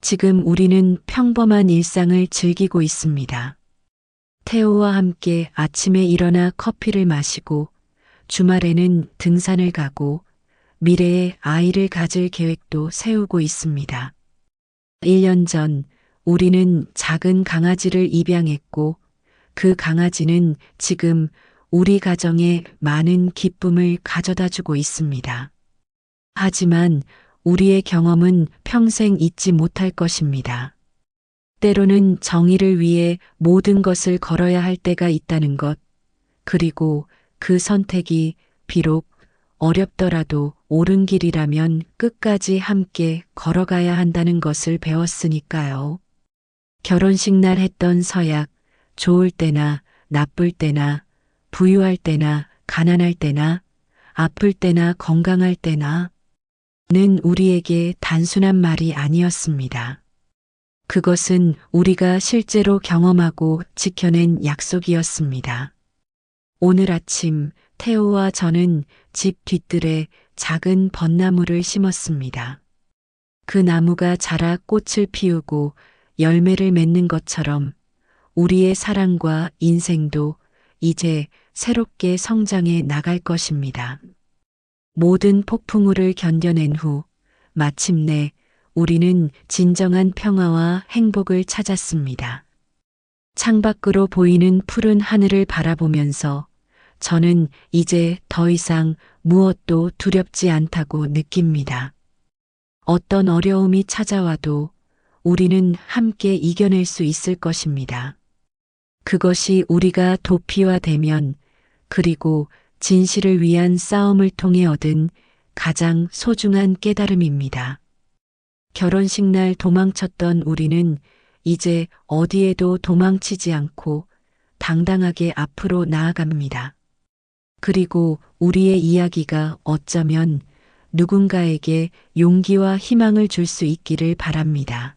지금 우리는 평범한 일상을 즐기고 있습니다. 태호와 함께 아침에 일어나 커피를 마시고 주말에는 등산을 가고 미래에 아이를 가질 계획도 세우고 있습니다. 1년 전 우리는 작은 강아지를 입양했고 그 강아지는 지금 우리 가정에 많은 기쁨을 가져다 주고 있습니다. 하지만 우리의 경험은 평생 잊지 못할 것입니다. 때로는 정의를 위해 모든 것을 걸어야 할 때가 있다는 것, 그리고 그 선택이 비록 어렵더라도 옳은 길이라면 끝까지 함께 걸어가야 한다는 것을 배웠으니까요. 결혼식 날 했던 서약, 좋을 때나 나쁠 때나 부유할 때나 가난할 때나 아플 때나 건강할 때나 는 우리에게 단순한 말이 아니었습니다. 그것은 우리가 실제로 경험하고 지켜낸 약속이었습니다. 오늘 아침 태호와 저는 집 뒤뜰에 작은 벚나무를 심었습니다. 그 나무가 자라 꽃을 피우고 열매를 맺는 것처럼 우리의 사랑과 인생도 이제 새롭게 성장해 나갈 것입니다. 모든 폭풍우를 견뎌낸 후 마침내 우리는 진정한 평화와 행복을 찾았습니다. 창밖으로 보이는 푸른 하늘을 바라보면서 저는 이제 더 이상 무엇도 두렵지 않다고 느낍니다. 어떤 어려움이 찾아와도 우리는 함께 이겨낼 수 있을 것입니다. 그것이 우리가 도피화되면 그리고 진실을 위한 싸움을 통해 얻은 가장 소중한 깨달음입니다. 결혼식 날 도망쳤던 우리는 이제 어디에도 도망치지 않고 당당하게 앞으로 나아갑니다. 그리고 우리의 이야기가 어쩌면 누군가에게 용기와 희망을 줄 수 있기를 바랍니다.